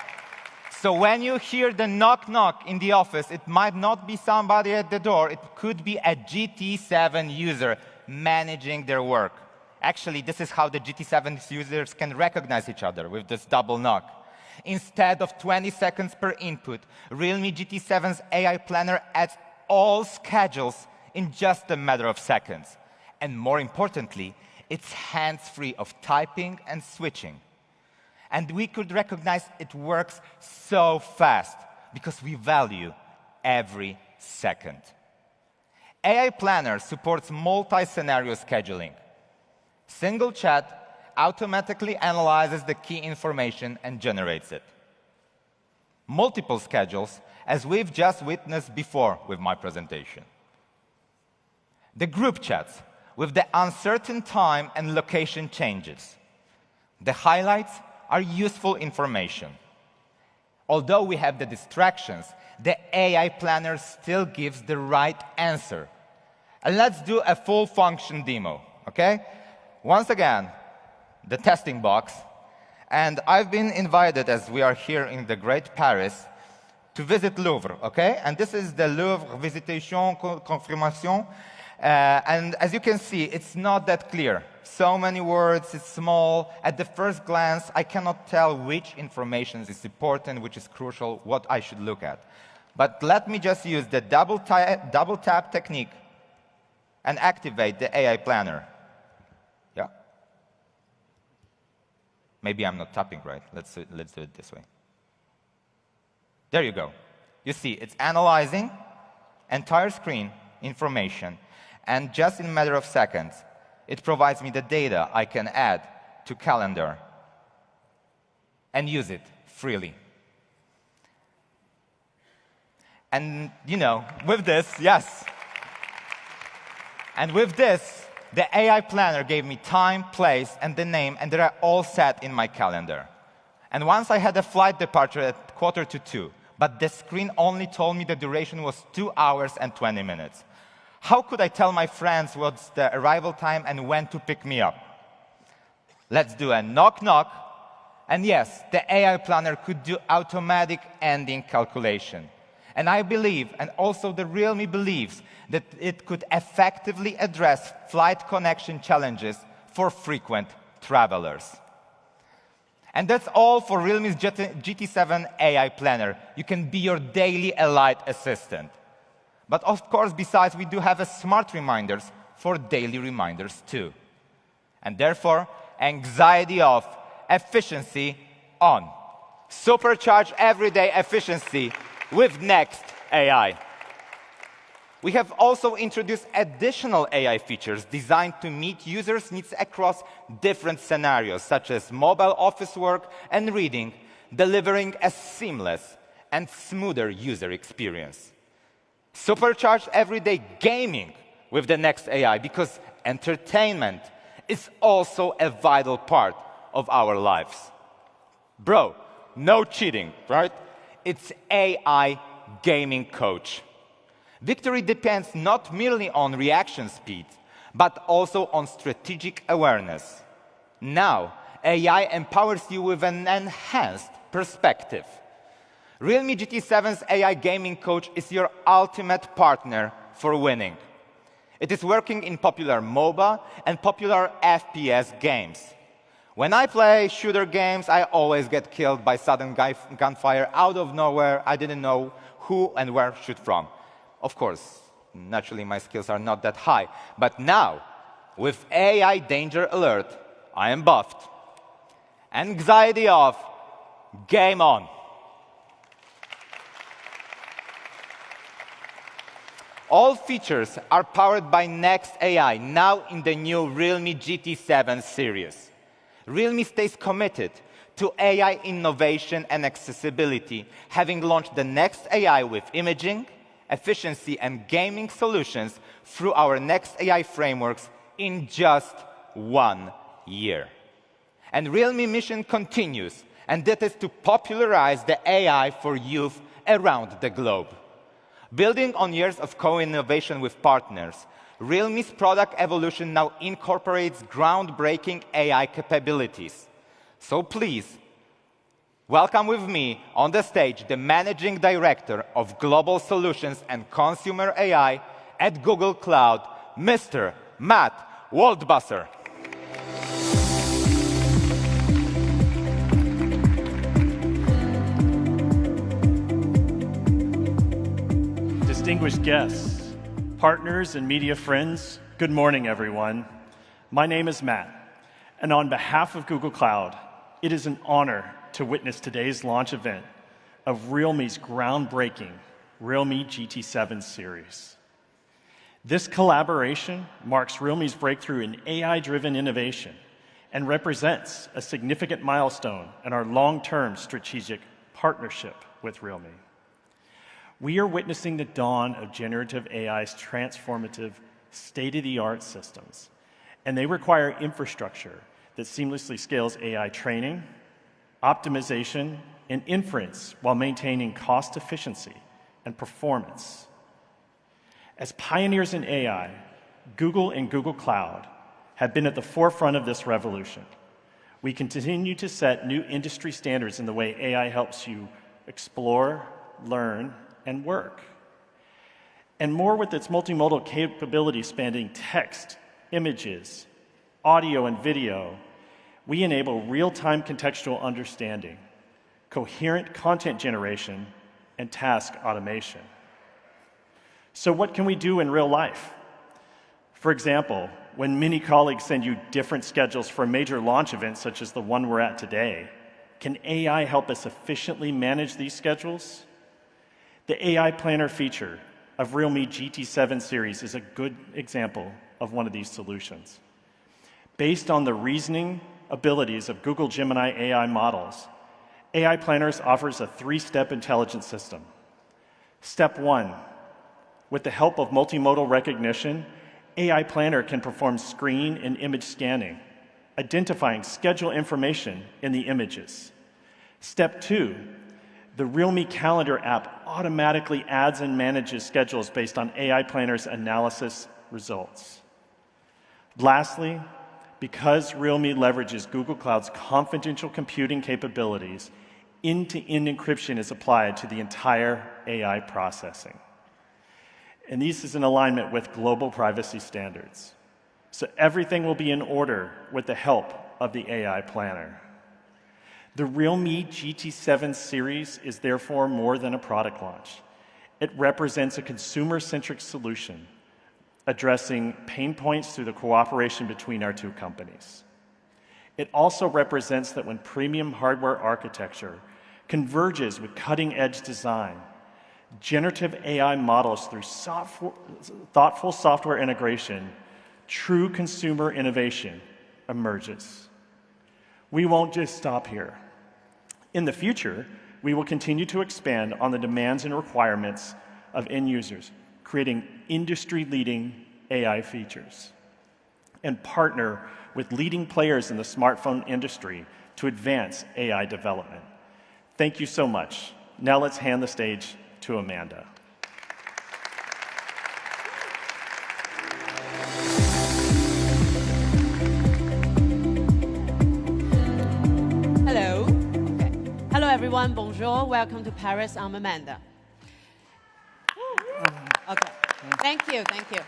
So when you hear the knock knock in the office, it might not be somebody at the door. It could be a GT7 user managing their work. Actually, this is how the GT7 users can recognize each other with this double knock. Instead of 20 seconds per input, Realme GT7's AI Planner adds all schedules in just a matter of seconds. And more importantly, it's hands-free of typing and switching. And we could recognize it works so fast because we value every second. AI Planner supports multi-scenario scheduling. Single chat automatically analyzes the key information and generates it. Multiple schedules, as we've just witnessed before with my presentation. The group chats with the uncertain time and location changes. The highlights are useful information. Although we have the distractions, the AI Planner still gives the right answer. And let's do a full function demo, okay? Once again, the testing box. And I've been invited, as we are here in the great Paris, to visit Louvre, okay? And this is the Louvre Visitation Confirmation. And as you can see, it's not that clear. So many words, it's small. At the first glance, I cannot tell which information is important, which is crucial, what I should look at. But let me just use the double tap technique and activate the AI Planner. Yeah. Maybe I'm not tapping right. Let's do it this way. There you go. You see, it's analyzing entire screen information, and just in a matter of seconds, it provides me the data I can add to calendar and use it freely. And, you know, with this, yes. And with this, the AI Planner gave me time, place, and the name, and they're all set in my calendar. And once I had a flight departure at 1:45, but the screen only told me the duration was 2 hours and 20 minutes. How could I tell my friends what's the arrival time and when to pick me up? Let's do a knock knock. And yes, the AI Planner could do automatic ending calculation. And I believe, and also the Realme believes, that it could effectively address flight connection challenges for frequent travelers. And that's all for Realme's GT7 AI Planner. You can be your daily Elite assistant. But of course, besides, we do have a smart reminders for daily reminders too. And therefore, anxiety off, efficiency on. Supercharge everyday efficiency with Next AI. We have also introduced additional AI features designed to meet users' needs across different scenarios, such as mobile office work and reading, delivering a seamless and smoother user experience. Supercharge everyday gaming with the Next AI, because entertainment is also a vital part of our lives. Bro, no cheating, right? It's AI gaming coach. Victory depends not merely on reaction speed, but also on strategic awareness. Now, AI empowers you with an enhanced perspective. Realme GT7's AI gaming coach is your ultimate partner for winning. It is working in popular MOBA and popular FPS games. When I play shooter games, I always get killed by sudden gunfire out of nowhere. I didn't know who and where to shoot from. Of course, naturally, my skills are not that high. But now, with AI Danger Alert, I am buffed. Anxiety off, game on. All features are powered by Next AI, now in the new Realme GT7 series. Realme stays committed to AI innovation and accessibility, having launched the Next AI with imaging, efficiency, and gaming solutions through our Next AI frameworks in just 1 year. And Realme mission continues, and that is to popularize the AI for youth around the globe. Building on years of co-innovation with partners, realme's product evolution now incorporates groundbreaking AI capabilities. So please, welcome with me on the stage the Managing Director of Global Solutions and Consumer AI at Google Cloud, Mr. Matt Waldbusser. Distinguished guests, partners, and media friends, good morning, everyone. My name is Matt, and on behalf of Google Cloud, it is an honor to witness today's launch event of realme's groundbreaking Realme GT7 series. This collaboration marks realme's breakthrough in AI-driven innovation and represents a significant milestone in our long-term strategic partnership with Realme. We are witnessing the dawn of generative AI's transformative, state-of-the-art systems, and they require infrastructure that seamlessly scales AI training, optimization, and inference while maintaining cost efficiency and performance. As pioneers in AI, Google and Google Cloud have been at the forefront of this revolution. We continue to set new industry standards in the way AI helps you explore, learn, and work. And more with its multimodal capabilities spanning text, images, audio, and video, we enable real-time contextual understanding, coherent content generation, and task automation. So what can we do in real life? For example, when many colleagues send you different schedules for a major launch event such as the one we're at today, can AI help us efficiently manage these schedules? The AI Planner feature of Realme GT7 series is a good example of one of these solutions. Based on the reasoning abilities of Google Gemini AI models, AI Planners offers a three-step intelligence system. Step 1, with the help of multimodal recognition, AI Planner can perform screen and image scanning, identifying schedule information in the images. Step 2, the Realme Calendar app automatically adds and manages schedules based on AI Planner's analysis results. Lastly, because Realme leverages Google Cloud's confidential computing capabilities, end-to-end encryption is applied to the entire AI processing. And this is in alignment with global privacy standards. So everything will be in order with the help of the AI Planner. The Realme GT7 series is therefore more than a product launch. It represents a consumer-centric solution addressing pain points through the cooperation between our two companies. It also represents that when premium hardware architecture converges with cutting-edge design, generative AI models through thoughtful software integration, true consumer innovation emerges. We won't just stop here. In the future, we will continue to expand on the demands and requirements of end users, creating industry-leading AI features, and partner with leading players in the smartphone industry to advance AI development. Thank you so much. Now let's hand the stage to Amanda. Hello. Okay. Hello, everyone. Bonjour. Welcome to Paris. I'm Amanda. Okay. Thank you. Thank you.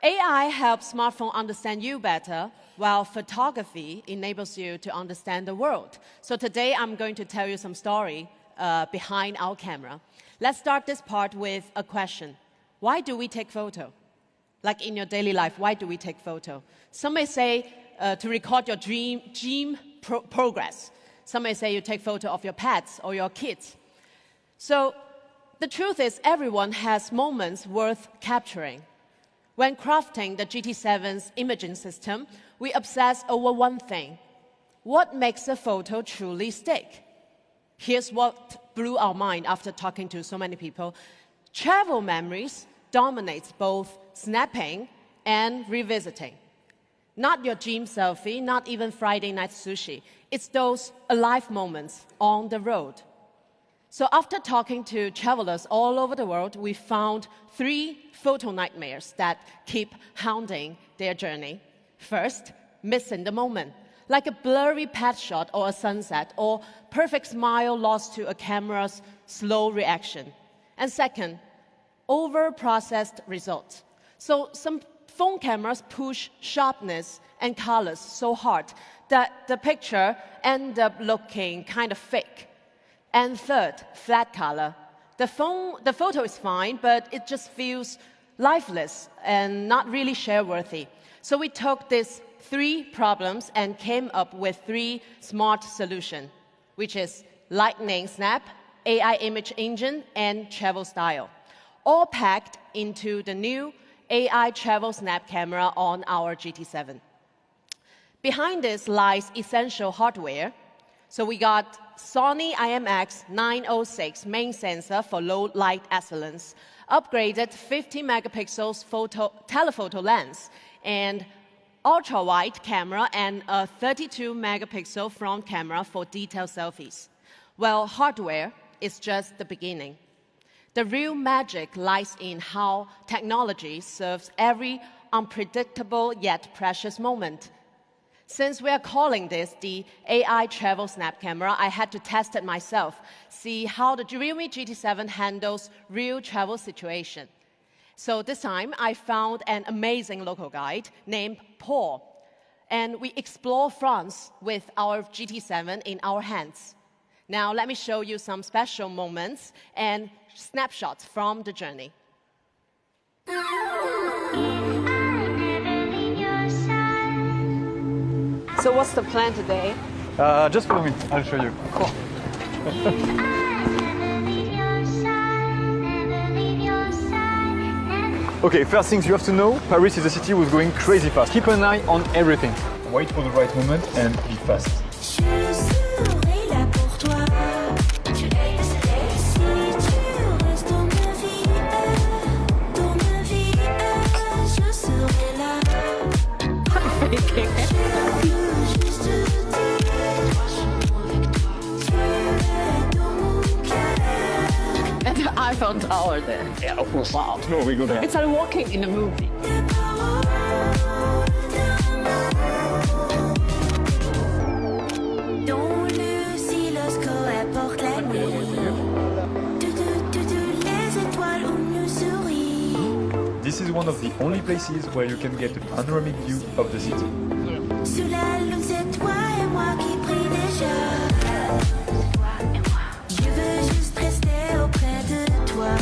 AI helps smartphone understand you better, while photography enables you to understand the world. So today, I'm going to tell you some story behind our camera. Let's start this part with a question. Why do we take photo? Like in your daily life, why do we take photo? Some may say to record your gym progress. Some may say you take photo of your pets or your kids. So the truth is everyone has moments worth capturing. When crafting the GT7's imaging system, we obsess over one thing. What makes a photo truly stick? Here's what blew our mind after talking to so many people. Travel memories dominates both snapping and revisiting. Not your gym selfie, not even Friday night sushi. It's those alive moments on the road. So after talking to travelers all over the world, we found 3 photo nightmares that keep hounding their journey. First, missing the moment, like a blurry pet shot or a sunset, or perfect smile lost to a camera's slow reaction. And second, over-processed results. So some phone cameras push sharpness and colors so hard that the picture ends up looking kind of fake. And third, flat color. The photo is fine, but it just feels lifeless and not really share-worthy. So we took these 3 problems and came up with 3 smart solutions, which is Lightning Snap, AI Image Engine, and Travel Style, all packed into the new AI Travel Snap camera on our GT7. Behind this lies essential hardware. So we got Sony IMX906 main sensor for low light excellence, upgraded 50 megapixels telephoto lens, and ultra-wide camera and a 32 megapixel front camera for detailed selfies. Well, hardware is just the beginning. The real magic lies in how technology serves every unpredictable yet precious moment. Since we are calling this the AI Travel Snap camera, I had to test it myself, see how the realme GT7 handles real travel situation. So this time, I found an amazing local guide named Paul, and we explore France with our GT7 in our hands. Now, let me show you some special moments and snapshots from the journey. So what's the plan today? Just follow me, I'll show you. Cool. Okay, first things you have to know, Paris is a city who's going crazy fast. Keep an eye on everything. Wait for the right moment and be fast. And the Eiffel Tower there. Yeah, of course. Wow. No, we go there. It's like walking in a movie. This is one of the only places where you can get a panoramic view of the city. Sous la lune, c'est toi et moi qui prie déjà. Je veux juste rester auprès de toi.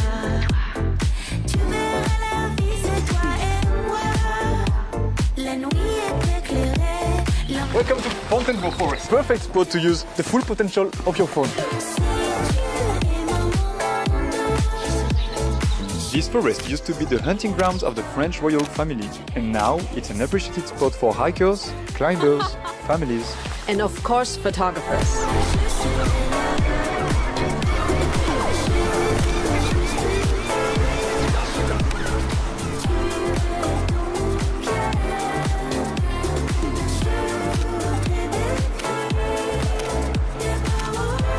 Tu verras la vie, c'est toi et moi. La nuit est éclairée. Welcome to Fontainebleau Forest. Perfect spot to use the full potential of your phone. This forest used to be the hunting grounds of the French royal family, and now it's an appreciated spot for hikers, climbers, families, and of course, photographers.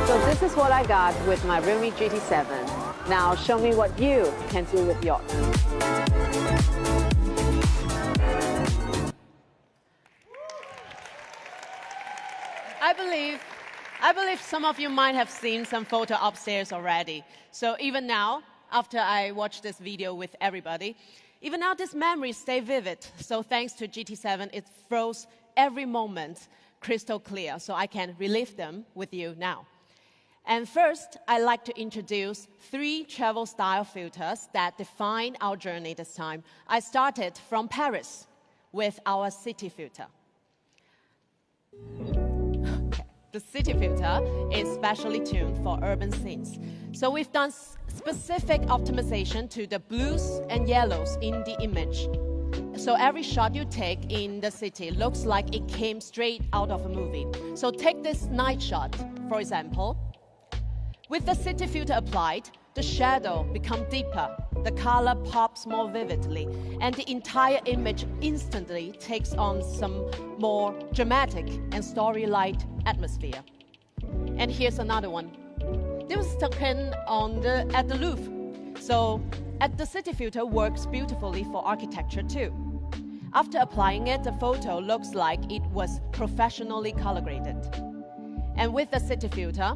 So this is what I got with my realme GT7. Now show me what you can do with yours. I believe some of you might have seen some photo upstairs already. So even now, after I watch this video with everybody, even now these memories stay vivid. So thanks to GT7, it froze every moment crystal clear, so I can relive them with you now. And first, I'd like to introduce 3 travel style filters that define our journey this time. I started from Paris with our city filter. The city filter is specially tuned for urban scenes. So we've done specific optimization to the blues and yellows in the image. So every shot you take in the city looks like it came straight out of a movie. So take this night shot, for example. With the city filter applied, the shadow becomes deeper, the color pops more vividly, and the entire image instantly takes on some more dramatic and story-like atmosphere. And here's another one. This was taken at the Louvre. So the city filter works beautifully for architecture too. After applying it, the photo looks like it was professionally color graded. And with the city filter,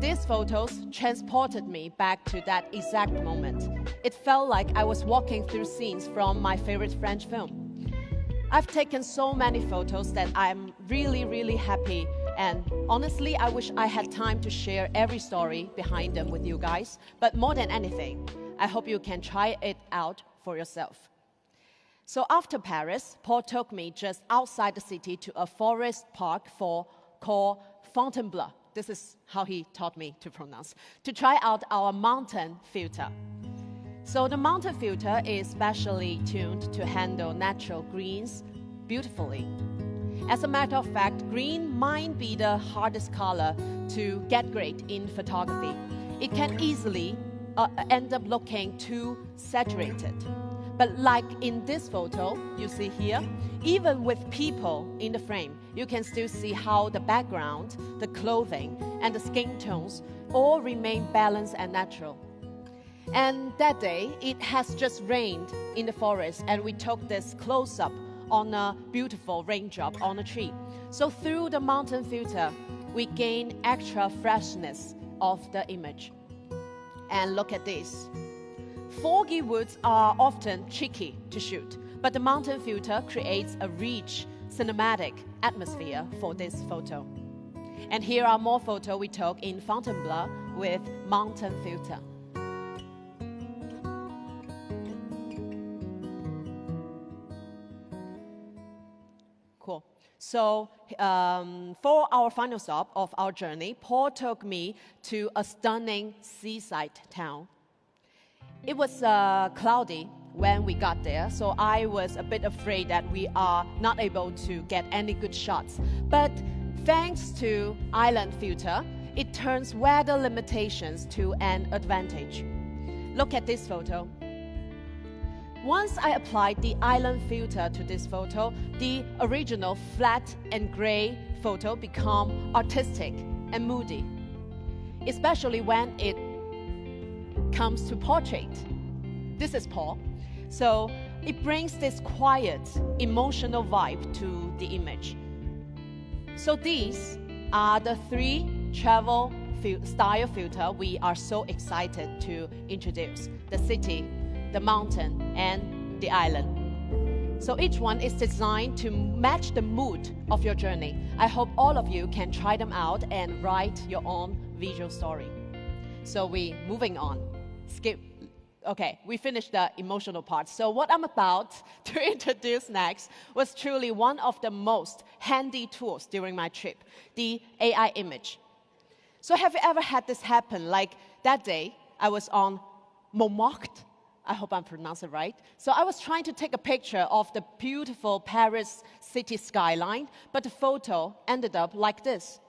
these photos transported me back to that exact moment. It felt like I was walking through scenes from my favorite French film. I've taken so many photos that I'm really, really happy, and honestly, I wish I had time to share every story behind them with you guys. But more than anything, I hope you can try it out for yourself. So after Paris, Paul took me just outside the city to a forest park called Fontainebleau. This is how he taught me to pronounce, to try out our mountain filter. So the mountain filter is specially tuned to handle natural greens beautifully. As a matter of fact, green might be the hardest color to get great in photography. It can easily end up looking too saturated. But like in this photo you see here, even with people in the frame, you can still see how the background, the clothing, and the skin tones all remain balanced and natural. And that day, it has just rained in the forest, and we took this close-up on a beautiful raindrop on a tree. So through the mountain filter, we gain extra freshness of the image. And look at this. Foggy woods are often tricky to shoot, but the mountain filter creates a rich cinematic atmosphere for this photo. And here are more photos we took in Fontainebleau with mountain filter. Cool. So for our final stop of our journey, Paul took me to a stunning seaside town. It was cloudy when we got there, so I was a bit afraid that we are not able to get any good shots. But thanks to Island Filter, it turns weather limitations to an advantage. Look at this photo. Once I applied the Island Filter to this photo, the original flat and gray photo become artistic and moody, especially when it comes to portrait. This is Paul. So it brings this quiet, emotional vibe to the image. So these are the 3 travel style filter we are so excited to introduce: the city, the mountain, and the island. So each one is designed to match the mood of your journey. I hope all of you can try them out and write your own visual story. So we moving on. Skip. Okay, we finished the emotional part. So what I'm about to introduce next was truly one of the most handy tools during my trip, the AI image. So have you ever had this happen? Like that day, I was on Montmartre. I hope I'm pronouncing it right. So I was trying to take a picture of the beautiful Paris city skyline, but the photo ended up like this.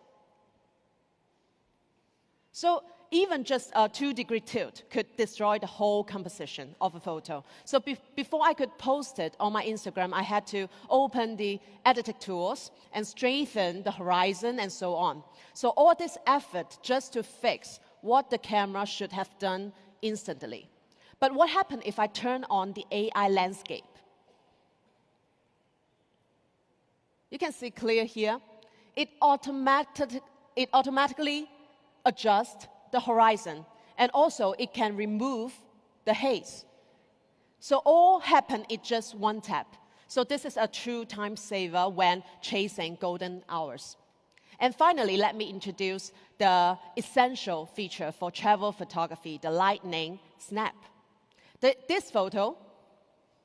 So even just a 2-degree tilt could destroy the whole composition of a photo. So before I could post it on my Instagram, I had to open the editing tools and straighten the horizon and so on. So all this effort just to fix what the camera should have done instantly. But what happened if I turn on the AI landscape? You can see clear here. It automatically adjusts the horizon, and also it can remove the haze. So all happened in just one tap. So this is a true time saver when chasing golden hours. And finally, let me introduce the essential feature for travel photography, the lightning snap. This photo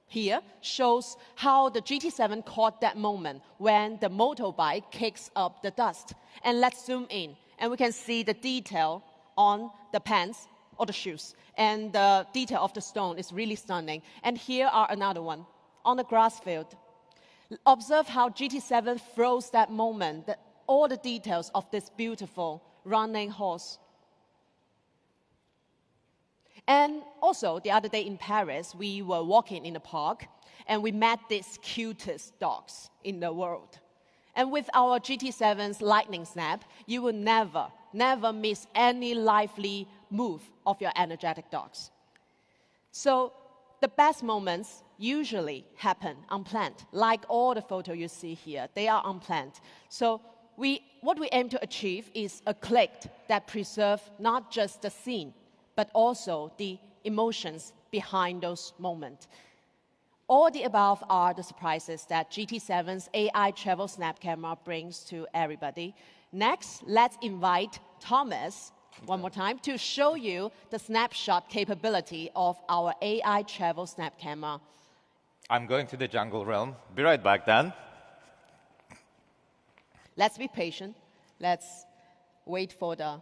here shows how the GT7 caught that moment when the motorbike kicks up the dust. And let's zoom in, and we can see the detail on the pants or the shoes. And the detail of the stone is really stunning. And here are another one on the grass field. Observe how GT7 froze that moment, all the details of this beautiful running horse. And also, the other day in Paris, we were walking in the park, and we met these cutest dogs in the world. And with our GT7's lightning snap, you will never miss any lively move of your energetic dogs. So the best moments usually happen unplanned. Like all the photos you see here, they are unplanned. So what we aim to achieve is a click that preserves not just the scene, but also the emotions behind those moments. All the above are the surprises that GT7's AI travel snap camera brings to everybody. Next, let's invite Thomas, one more time, to show you the snapshot capability of our AI travel snap camera. I'm going to the jungle realm. Be right back then. Let's be patient. Let's wait for the...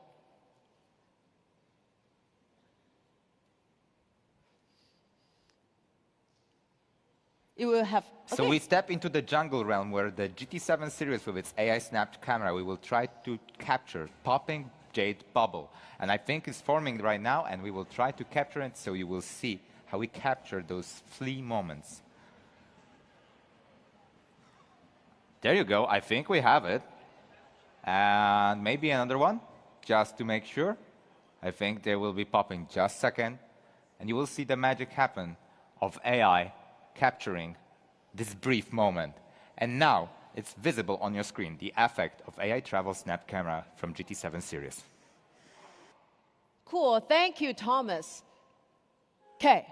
You will have... Okay. So we step into the jungle realm where the GT7 series with its AI snapped camera, we will try to capture popping jade bubble. And I think it's forming right now, and we will try to capture it so you will see how we capture those flea moments. There you go. I think we have it. And maybe another one, just to make sure. I think they will be popping just a second. And you will see the magic happen of AI capturing this brief moment. And now it's visible on your screen, the effect of AI Travel Snap Camera from GT7 series. Cool. Thank you, Thomas. Okay.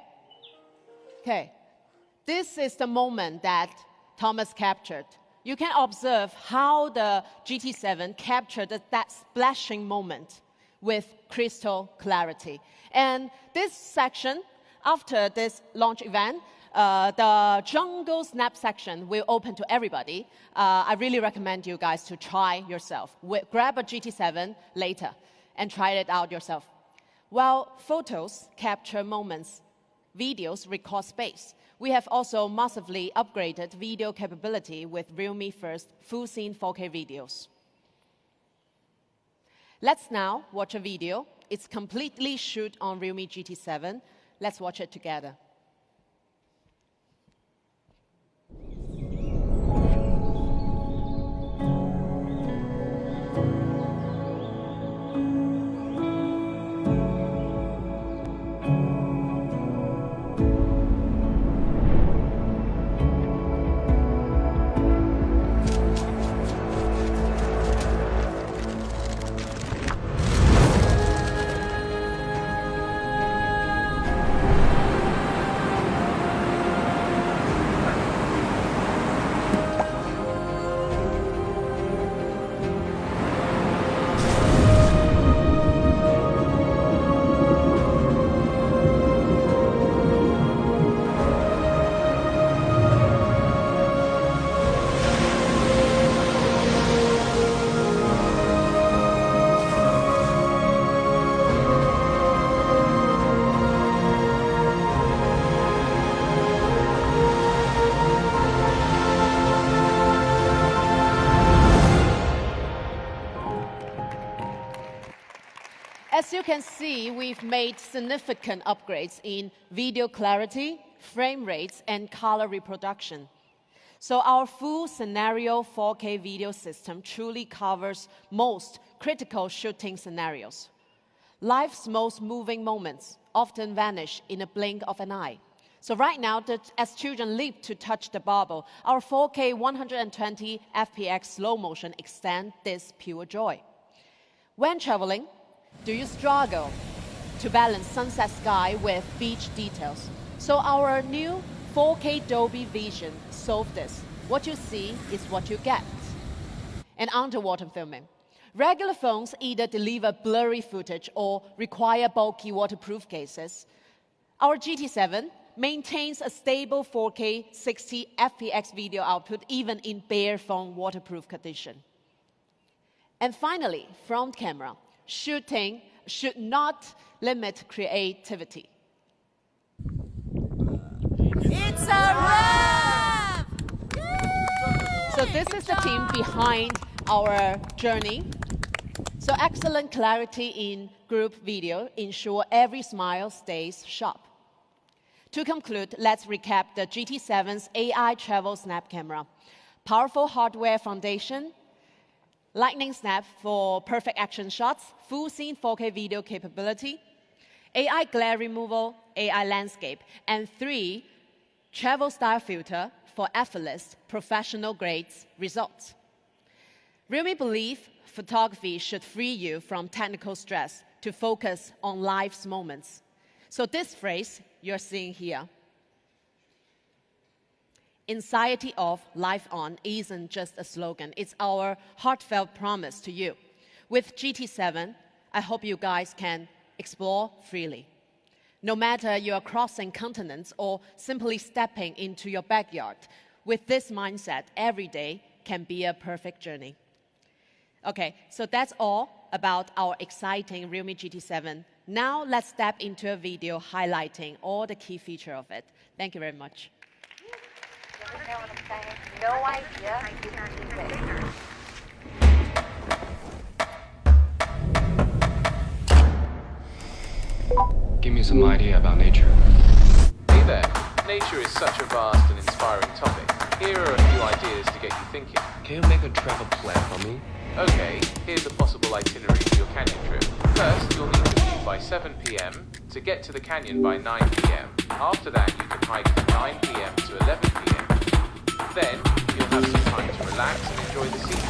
This is the moment that Thomas captured. You can observe how the GT7 captured that splashing moment with crystal clarity. And this section, after this launch event, the jungle snap section will open to everybody. I really recommend you guys to try yourself. Grab a GT7 later and try it out yourself. While photos capture moments, videos record space. We have also massively upgraded video capability with realme first full scene 4K videos. Let's now watch a video. It's completely shot on realme GT7. Let's watch it together. As you can see, we've made significant upgrades in video clarity, frame rates, and color reproduction. So our full scenario 4K video system truly covers most critical shooting scenarios. Life's most moving moments often vanish in a blink of an eye. So right now, as children leap to touch the bubble, our 4K 120 FPX slow motion extend this pure joy. When traveling, do you struggle to balance sunset sky with beach details? So our new 4K Dolby Vision solves this. What you see is what you get. And underwater filming. Regular phones either deliver blurry footage or require bulky waterproof cases. Our GT7 maintains a stable 4K 60 FPX video output even in bare phone waterproof condition. And finally, front camera. Shooting should not limit creativity. It's a wrap! So this is the team behind our journey. So excellent clarity in group video ensure every smile stays sharp. To conclude, let's recap the GT7's AI travel snap camera. powerful hardware foundation, lightning snap for perfect action shots, full scene 4K video capability, AI glare removal, AI landscape, and 3 travel style filter for effortless, professional grades results. Realme believe photography should free you from technical stress to focus on life's moments. So this phrase you're seeing here, "Anxiety off, life on," isn't just a slogan. It's our heartfelt promise to you. With GT7, I hope you guys can explore freely. No matter you're crossing continents or simply stepping into your backyard, with this mindset, every day can be a perfect journey. Okay, so that's all about our exciting Realme GT7. Now let's step into a video highlighting all the key features of it. Thank you very much. No idea you can do this. Give me some idea about nature. Hey there. Nature is such a vast and inspiring topic. Here are a few ideas to get you thinking. Can you make a travel plan for me? Okay, here's a possible itinerary for your canyon trip. First, you'll need to leave by 7 p.m. to get to the canyon by 9 p.m. After that, you can hike from 9 p.m. to 11 p.m. Then, you'll have some time to relax and enjoy the scenery.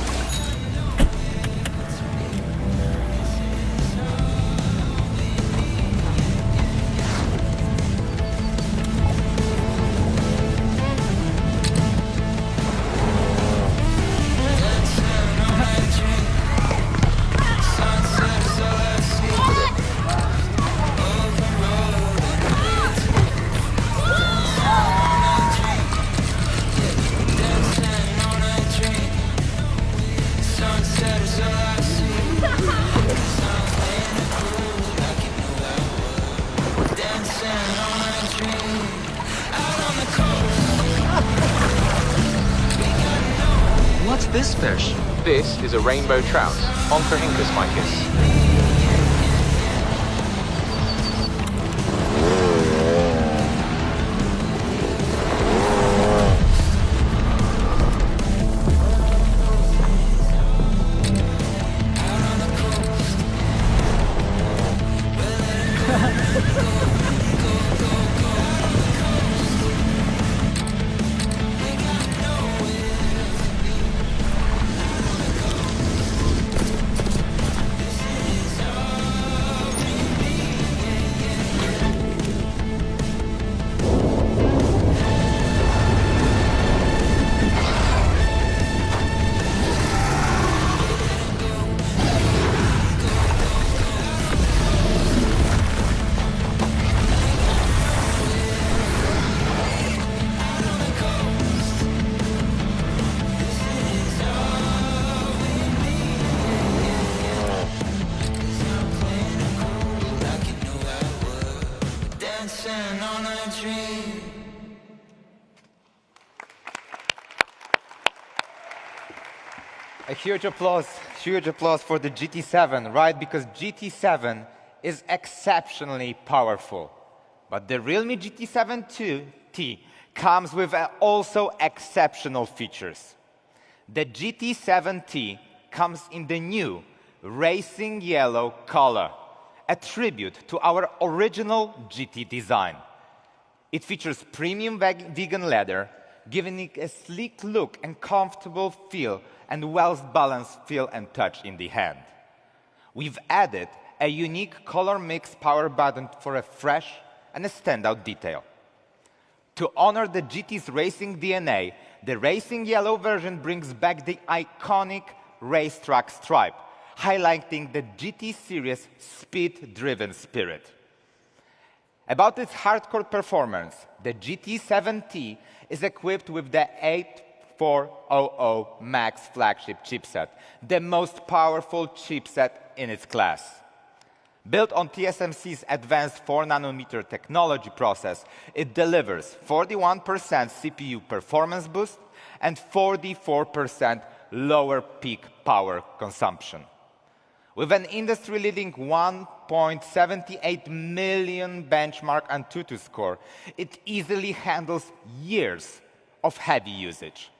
What's this fish? This is a rainbow trout, Oncorhynchus micus. A huge applause for the GT7, right? Because GT7 is exceptionally powerful. But the Realme GT7 T comes with also exceptional features. The GT7 T comes in the new racing yellow color, a tribute to our original GT design. It features premium vegan leather, giving it a sleek look and comfortable feel and well-balanced feel and touch in the hand. We've added a unique color mix power button for a fresh and a standout detail. To honor the GT's racing DNA, the racing yellow version brings back the iconic racetrack stripe, highlighting the GT series' speed-driven spirit. About its hardcore performance, the GT7 T is equipped with the 8400 Max flagship chipset, the most powerful chipset in its class. Built on TSMC's advanced 4nm technology process, it delivers 41% CPU performance boost and 44% lower peak power consumption. With an industry-leading 1.78 million benchmark Antutu score, it easily handles years of heavy usage.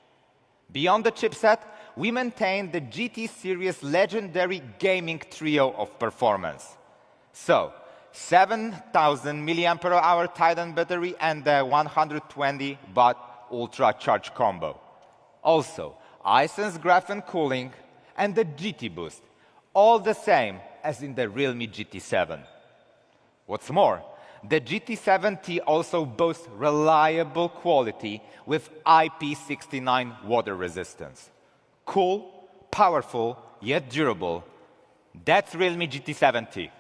Beyond the chipset, we maintain the GT series legendary gaming trio of performance. So, 7,000 mAh Titan battery and the 120-watt ultra charge combo. Also, iSense graphene cooling and the GT boost, all the same as in the realme GT7. What's more, the GT7T also boasts reliable quality with IP69 water resistance. Cool, powerful, yet durable. That's realme GT7T.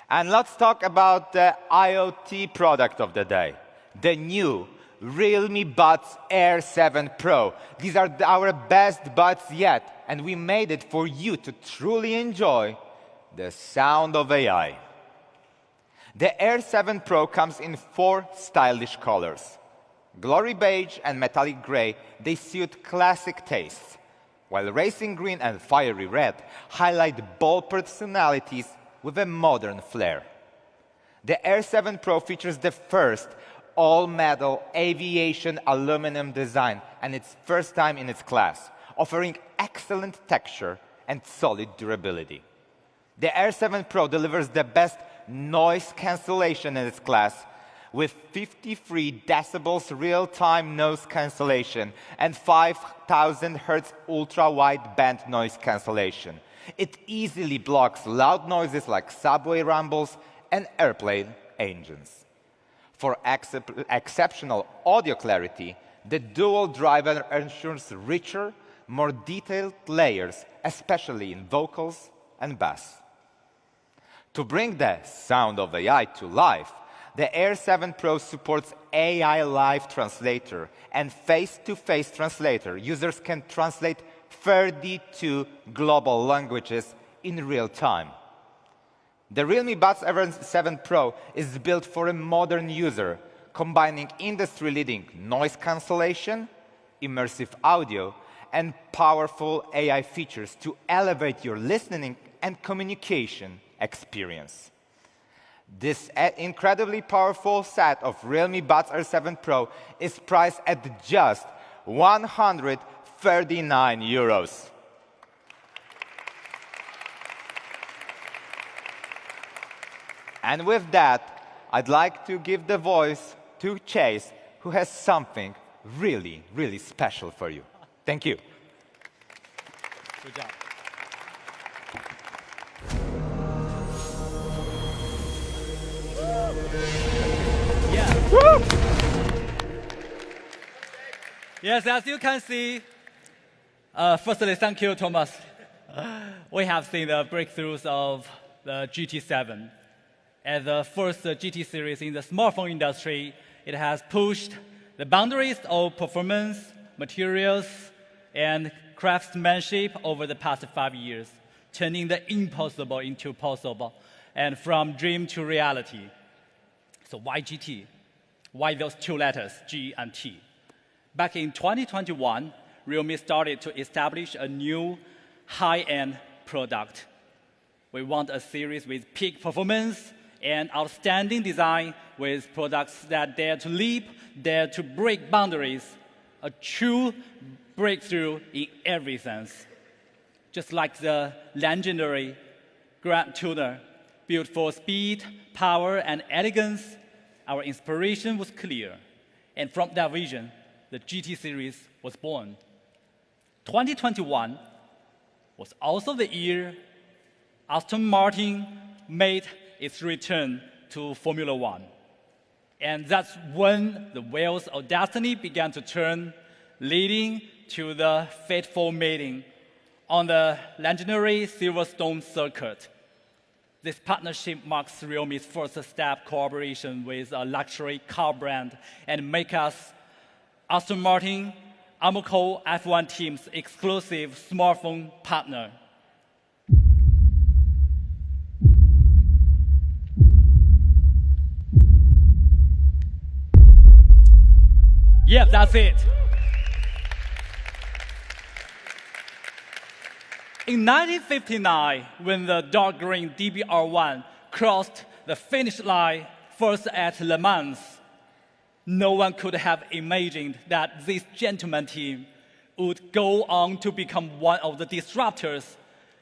And let's talk about the IoT product of the day, the new Realme Buds Air 7 Pro. These are our best buds yet, and we made it for you to truly enjoy the sound of AI. The Air 7 Pro comes in 4 stylish colors. Glory beige and metallic gray, they suit classic tastes, while racing green and fiery red highlight bold personalities with a modern flair. The Air 7 Pro features the first all-metal aviation aluminum design, and it's first time in its class, offering excellent texture and solid durability. The Air 7 Pro delivers the best noise cancellation in its class, with 53 decibels real-time noise cancellation and 5,000 Hz ultra-wide band noise cancellation. It easily blocks loud noises like subway rumbles and airplane engines. For exceptional audio clarity, the dual driver ensures richer, more detailed layers, especially in vocals and bass. To bring the sound of AI to life, the Air 7 Pro supports AI Live Translator and face-to-face translator. Users can translate 32 global languages in real time. The Realme Buds Air 7 Pro is built for a modern user, combining industry-leading noise cancellation, immersive audio, and powerful AI features to elevate your listening and communication experience. This incredibly powerful set of Realme Buds Air 7 Pro is priced at just 139 euros. And with that, I'd like to give the voice to Chase, who has something really, really special for you. Thank you. Good job. Yeah. Woo! Yes, as you can see, firstly, thank you, Thomas. We have seen the breakthroughs of the GT7. As the first GT series in the smartphone industry, it has pushed the boundaries of performance, materials, and craftsmanship over the past 5 years, turning the impossible into possible, and from dream to reality. So why GT? Why those 2 letters, G and T? Back in 2021, Realme started to establish a new high-end product. We want a series with peak performance and outstanding design, with products that dare to leap, dare to break boundaries, a true breakthrough in every sense. Just like the legendary Grand Tuner, built for speed, power, and elegance, our inspiration was clear. And from that vision, the GT series was born. 2021 was also the year Aston Martin made its return to Formula One. And that's when the wheels of destiny began to turn, leading to the fateful meeting on the legendary Silverstone circuit. This partnership marks Realme's first step collaboration with a luxury car brand and makes us Aston Martin Amoco F1 team's exclusive smartphone partner. Yeah, that's it. In 1959, when the dark green DBR1 crossed the finish line first at Le Mans, No one could have imagined that this gentleman team would go on to become one of the disruptors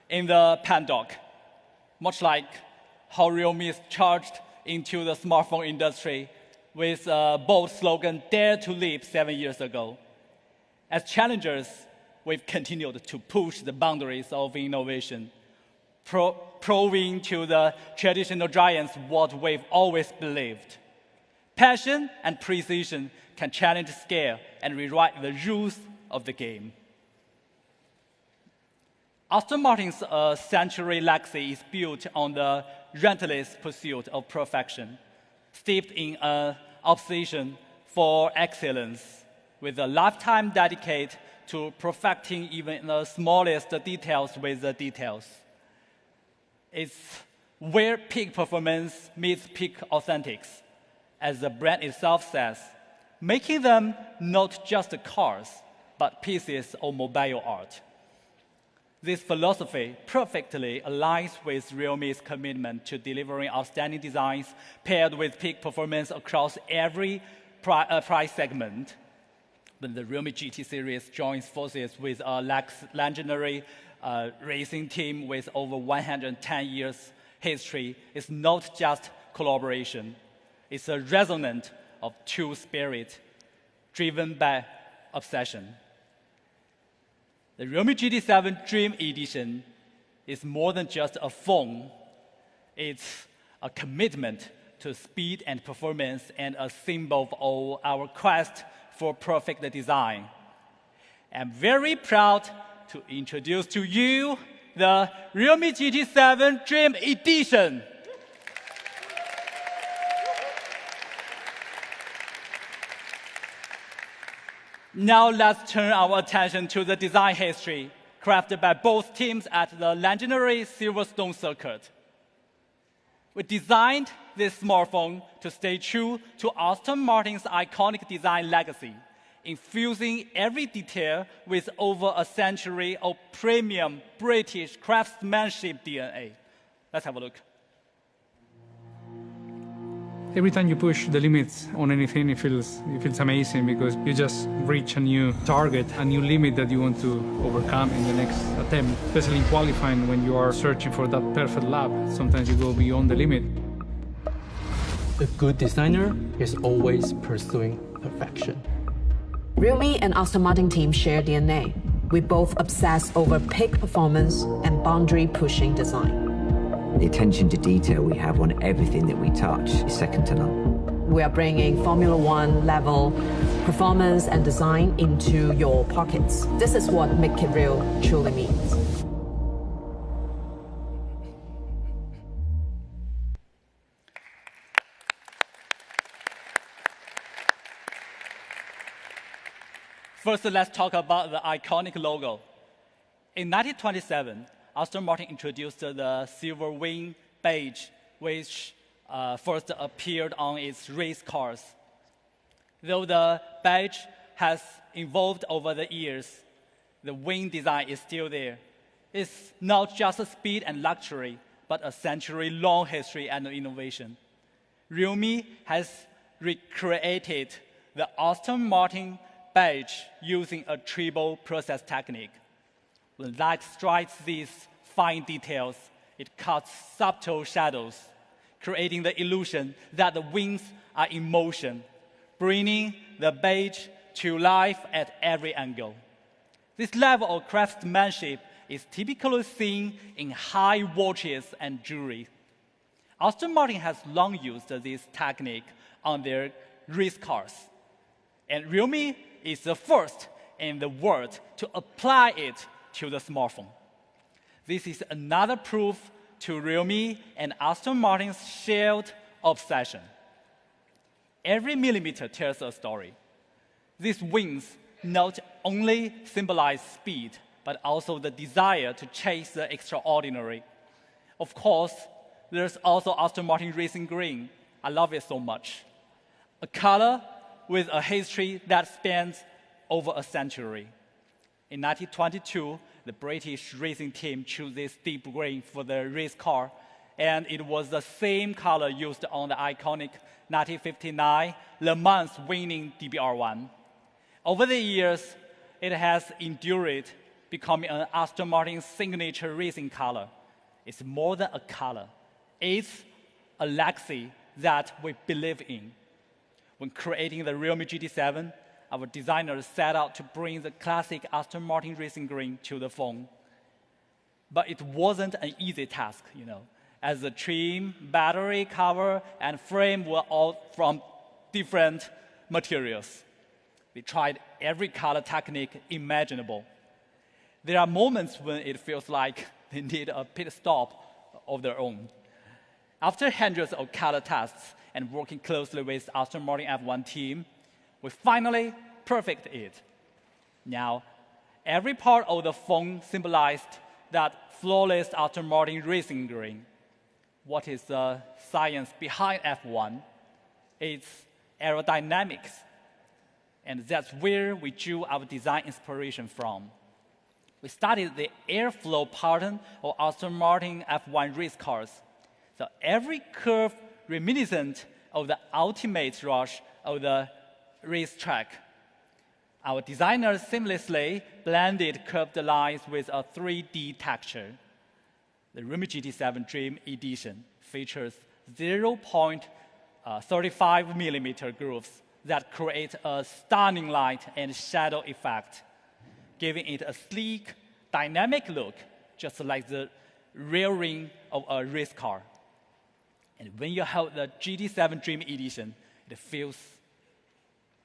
in the paddock, much like how Realme is charged into the smartphone industry with a bold slogan, "Dare to Leap," 7 years ago. As challengers, we've continued to push the boundaries of innovation, proving to the traditional giants what we've always believed. Passion and precision can challenge scale and rewrite the rules of the game. Aston Martin's century legacy is built on the relentless pursuit of perfection, steeped in an obsession for excellence, with a lifetime dedicated to perfecting even the smallest details with the details. It's where peak performance meets peak authentics, as the brand itself says, making them not just cars, but pieces of mobile art. This philosophy perfectly aligns with Realme's commitment to delivering outstanding designs paired with peak performance across every price segment. When the Realme GT series joins forces with a legendary racing team with over 110 years history, it's not just collaboration. It's a resonance of true spirit driven by obsession. The Realme GT7 Dream Edition is more than just a phone. It's a commitment to speed and performance and a symbol of our quest for perfect design. I'm very proud to introduce to you the Realme GT7 Dream Edition. Now let's turn our attention to the design history crafted by both teams at the legendary Silverstone circuit. We designed this smartphone to stay true to Aston Martin's iconic design legacy, infusing every detail with over a century of premium British craftsmanship DNA. Let's have a look. Every time you push the limits on anything, it feels amazing because you just reach a new target, a new limit that you want to overcome in the next attempt. Especially in qualifying, when you are searching for that perfect lap, sometimes you go beyond the limit. A good designer is always pursuing perfection. Realme and Aston Martin team share DNA. We both obsess over peak performance and boundary-pushing design. The attention to detail we have on everything that we touch is second to none. We are bringing Formula One level performance and design into your pockets. This is what Make It Real truly means. First, let's talk about the iconic logo. In 1927, Aston Martin introduced the silver wing badge, which first appeared on its race cars. Though the badge has evolved over the years, the wing design is still there. It's not just a speed and luxury, but a century-long history and innovation. Realme has recreated the Aston Martin badge using a triple process technique. When light strikes these fine details, it cuts subtle shadows, creating the illusion that the wings are in motion, bringing the badge to life at every angle. This level of craftsmanship is typically seen in high watches and jewelry. Aston Martin has long used this technique on their race cars, and Realme is the first in the world to apply it to the smartphone. This is another proof to Realme and Aston Martin's shared obsession. Every millimeter tells a story. These wings not only symbolize speed, but also the desire to chase the extraordinary. Of course, there's also Aston Martin Racing Green. I love it so much. A color with a history that spans over a century. In 1922, the British racing team chose this deep green for the race car, and it was the same color used on the iconic 1959, Le Mans winning DBR1. Over the years, it has endured, becoming an Aston Martin signature racing color. It's more than a color. It's a legacy that we believe in. When creating the Realme GT7, our designers set out to bring the classic Aston Martin racing green to the phone. But it wasn't an easy task, as the trim, battery, cover, and frame were all from different materials. We tried every color technique imaginable. There are moments when it feels like they need a pit stop of their own. After hundreds of color tests and working closely with Aston Martin F1 team, we finally perfected it. Now, every part of the phone symbolized that flawless Aston Martin racing green. What is the science behind F1? It's aerodynamics. And that's where we drew our design inspiration from. We studied the airflow pattern of Aston Martin F1 race cars. So every curve reminiscent of the ultimate rush of the racetrack. Our designers seamlessly blended curved lines with a 3D texture. The Realme GT7 Dream Edition features 0.35mm grooves that create a stunning light and shadow effect, giving it a sleek, dynamic look, just like the rear ring of a race car. And when you hold the GT7 Dream Edition, it feels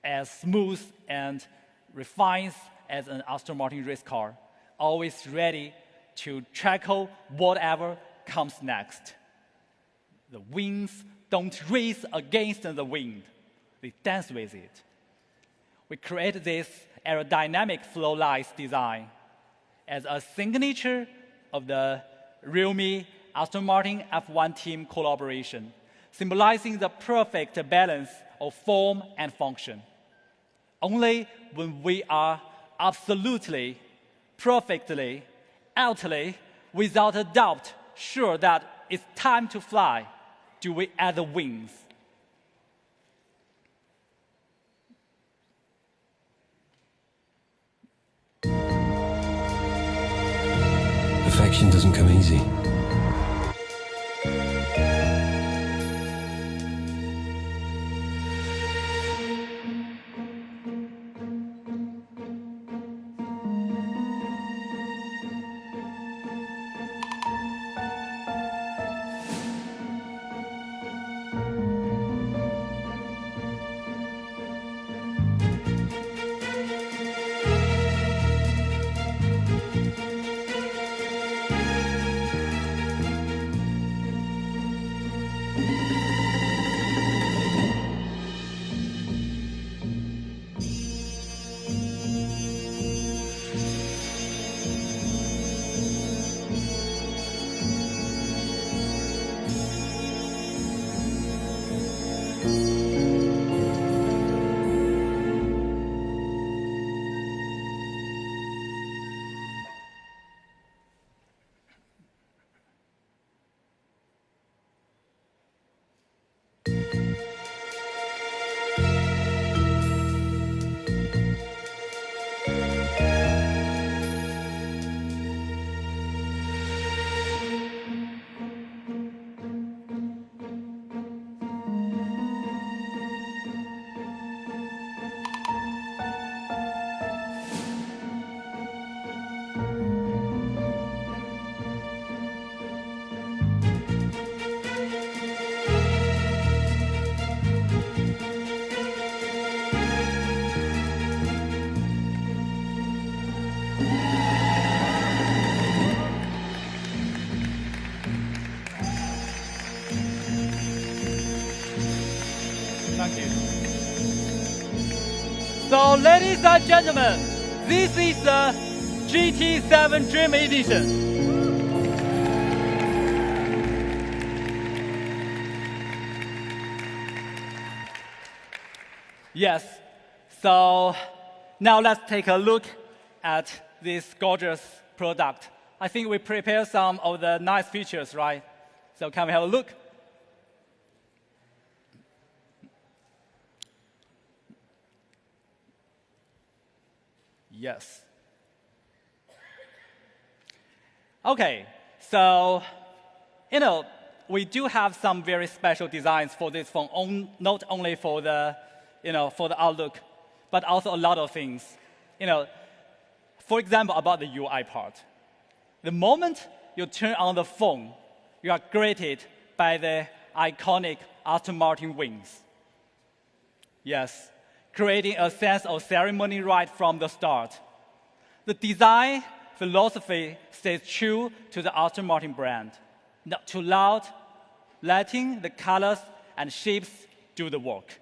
as smooth and refined as an Aston Martin race car, always ready to tackle whatever comes next. The wings don't race against the wind. They dance with it. We create this aerodynamic flow lights design as a signature of the Realme Aston Martin F1 team collaboration, symbolizing the perfect balance of form and function. Only when we are absolutely, perfectly, utterly, without a doubt, sure that it's time to fly, do we add the wings. Perfection doesn't come easy. Thank you. So, ladies and gentlemen, this is the GT7 Dream Edition. Yes, so now let's take a look at this gorgeous product. I think we prepared some of the nice features, right? So can we have a look? Yes. Okay, so, we do have some very special designs for this phone, not only for the, for the outlook, but also a lot of things. For example, about the UI part. The moment you turn on the phone, you are greeted by the iconic Aston Martin wings. Yes, creating a sense of ceremony right from the start. The design philosophy stays true to the Aston Martin brand. Not too loud, letting the colors and shapes do the work.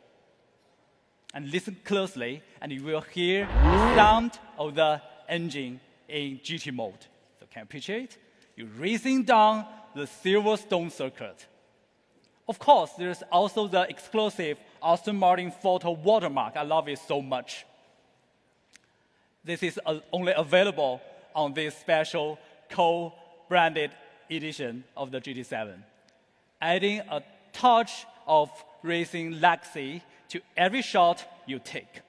And listen closely, and you will hear the sound of the engine in GT mode. So can you picture it? You're racing down the Silverstone circuit. Of course, there's also the exclusive Aston Martin photo watermark. I love it so much. This is only available on this special co-branded edition of the GT7, adding a touch of racing legacy to every shot you take.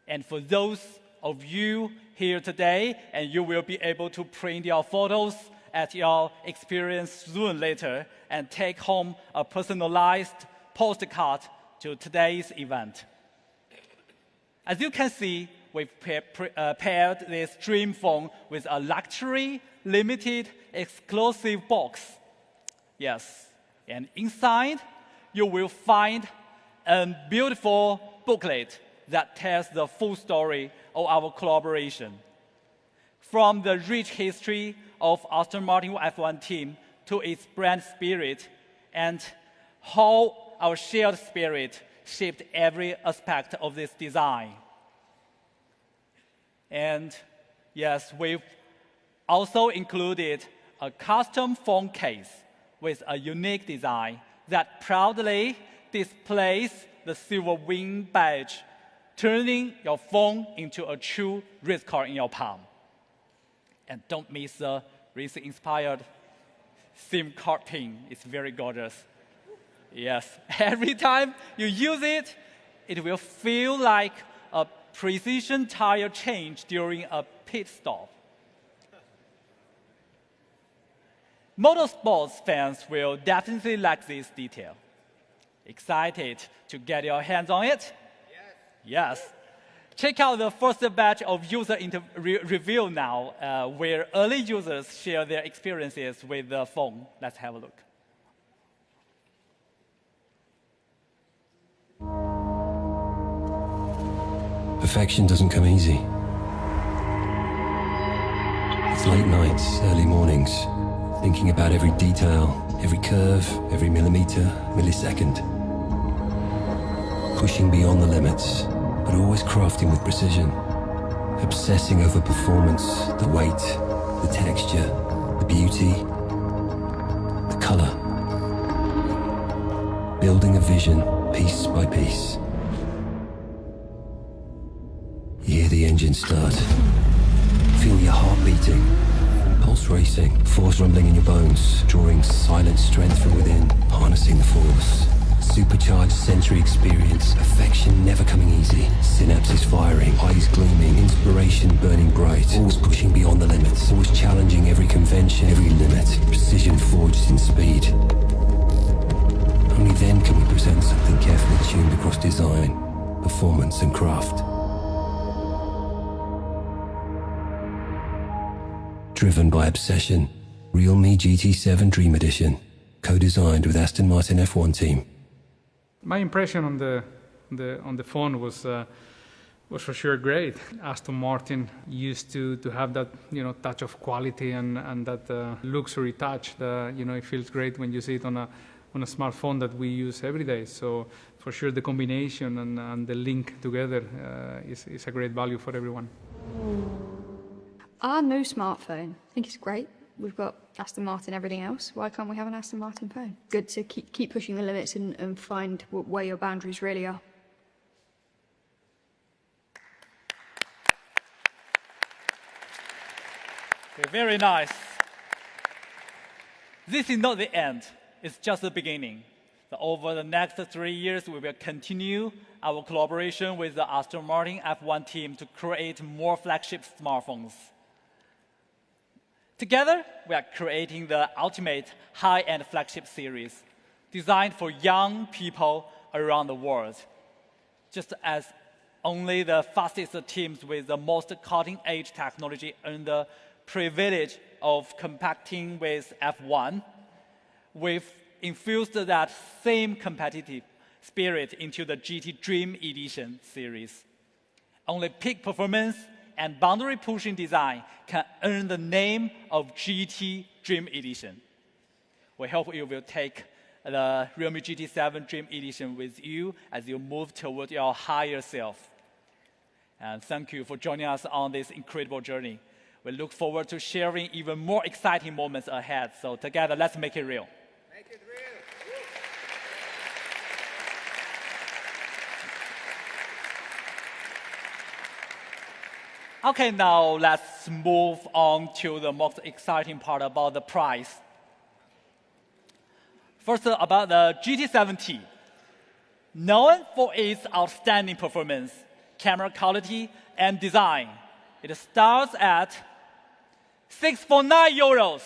And for those of you here today, and you will be able to print your photos at your experience soon later and take home a personalized postcard to today's event. As you can see, we've paired this dream phone with a luxury, limited, exclusive box. Yes, and inside, you will find a beautiful booklet that tells the full story of our collaboration. From the rich history of Aston Martin F1 team to its brand spirit and how our shared spirit shaped every aspect of this design. And yes, we've also included a custom phone case with a unique design that proudly displays the silver wing badge, turning your phone into a true race car in your palm. And don't miss the racing-inspired SIM card pin. It's very gorgeous. Yes, every time you use it, it will feel like a precision tire change during a pit stop. Motorsports fans will definitely like this detail. Excited to get your hands on it? Yes. Check out the first batch of user review now, where early users share their experiences with the phone. Let's have a look. Perfection doesn't come easy. It's late nights, early mornings, thinking about every detail, every curve, every millimeter, millisecond. Pushing beyond the limits, but always crafting with precision. Obsessing over performance, the weight, the texture, the beauty, the color. Building a vision piece by piece. You hear the engine start. Feel your heart beating. Pulse racing, force rumbling in your bones, drawing silent strength from within, harnessing the force. Supercharged sensory experience, affection never coming easy. Synapses firing, eyes gleaming, inspiration burning bright. Always pushing beyond the limits, always challenging every convention, every limit. Precision forged in speed. Only then can we present something carefully tuned across design, performance and craft. Driven by obsession, realme GT7 Dream Edition, co-designed with Aston Martin F1 team. My impression on the phone was for sure great. Aston Martin used to have that touch of quality and that luxury touch that it feels great when you see it on a smartphone that we use every day. So for sure the combination and the link together is a great value for everyone. Our new smartphone, I think it's great. We've got Aston Martin, everything else. Why can't we have an Aston Martin phone? Good to keep pushing the limits and find where your boundaries really are. Okay, very nice. This is not the end. It's just the beginning. So over the next 3 years, we will continue our collaboration with the Aston Martin F1 team to create more flagship smartphones. Together, we are creating the ultimate high-end flagship series designed for young people around the world. Just as only the fastest teams with the most cutting-edge technology earn the privilege of competing with F1, we've infused that same competitive spirit into the GT Dream Edition series. Only peak performance and boundary-pushing design can earn the name of GT Dream Edition. We hope you will take the Realme GT7 Dream Edition with you as you move toward your higher self. And thank you for joining us on this incredible journey. We look forward to sharing even more exciting moments ahead. So together, let's make it real. Okay, now let's move on to the most exciting part about the price. First, about the GT7T. Known for its outstanding performance, camera quality, and design, it starts at €649.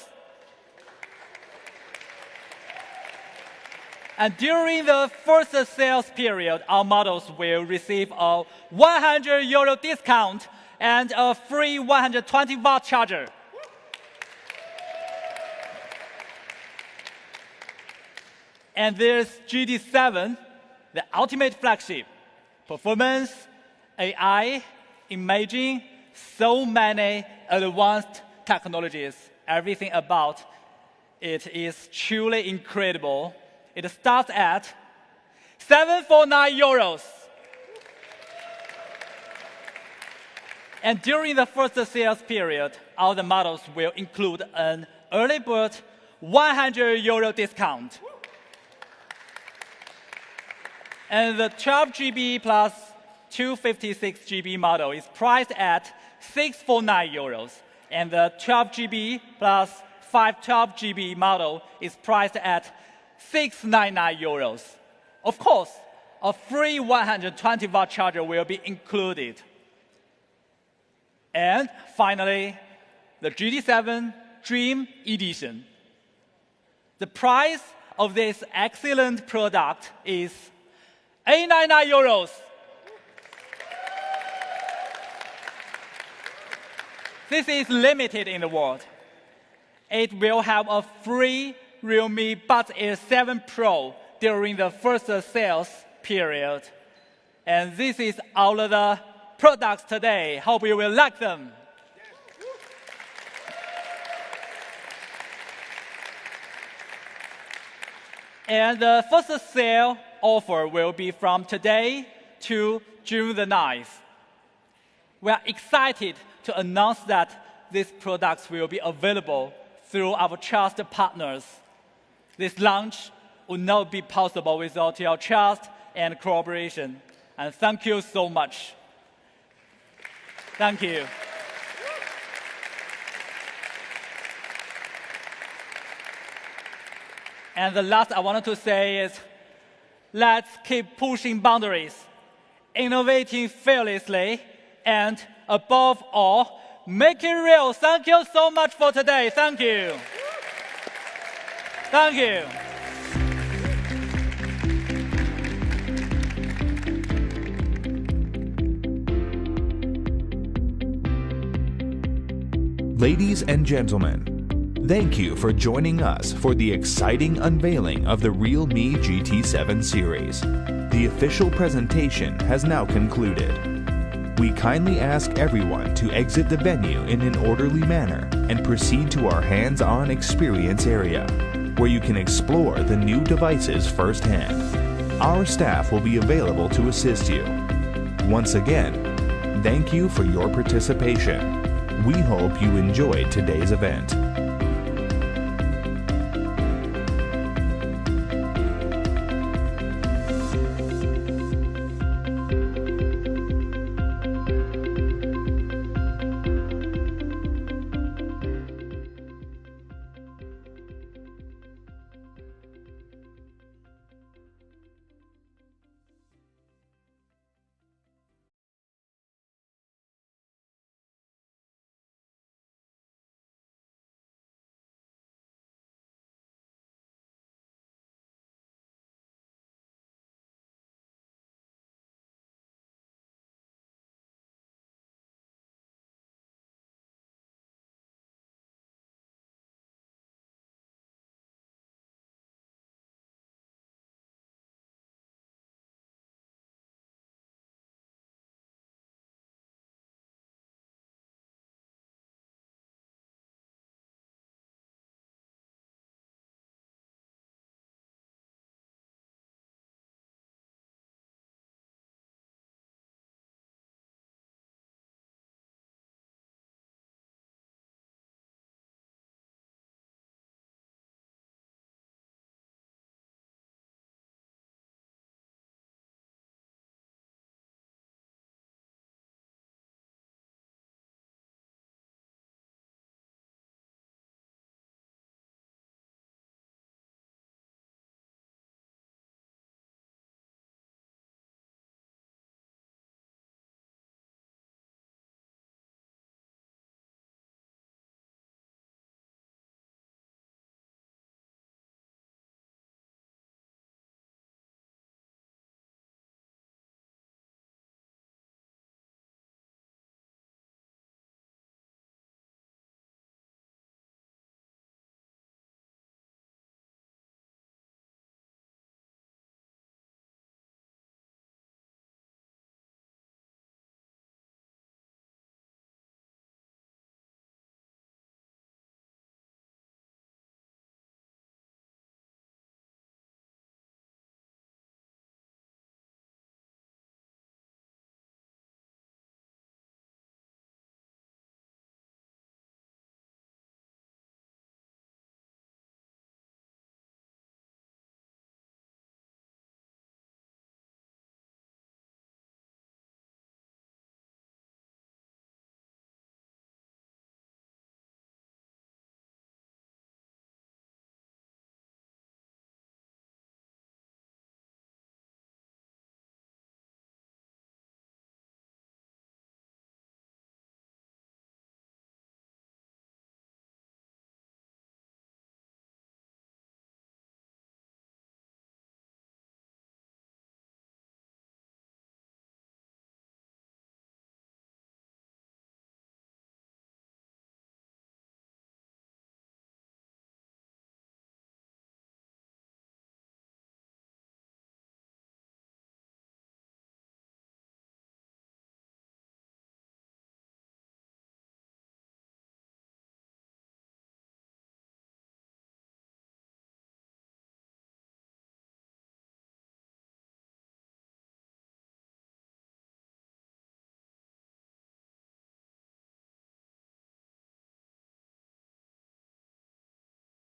And during the first sales period, our models will receive a €100 discount and a free 120-watt charger. And there's GT7, the ultimate flagship. Performance, AI, imaging, so many advanced technologies. Everything about it is truly incredible. It starts at €749. And during the first sales period, all the models will include an early bird €100 discount. And the 12GB plus 256GB model is priced at €649. And the 12GB plus 512GB model is priced at €699. Of course, a free 120-watt charger will be included. And finally, the GT7 Dream Edition. The price of this excellent product is €899. This is limited in the world. It will have a free Realme Buds Air 7 Pro during the first sales period. And this is all of the products today. Hope you will like them. And the first sale offer will be from today to June the 9th. We are excited to announce that these products will be available through our trusted partners. This launch would not be possible without your trust and cooperation. And thank you so much. Thank you. And the last I wanted to say is, let's keep pushing boundaries, innovating fearlessly, and above all, make it real. Thank you so much for today. Thank you. Thank you. Ladies and gentlemen, thank you for joining us for the exciting unveiling of the Realme GT7 series. The official presentation has now concluded. We kindly ask everyone to exit the venue in an orderly manner and proceed to our hands-on experience area, where you can explore the new devices firsthand. Our staff will be available to assist you. Once again, thank you for your participation. We hope you enjoyed today's event.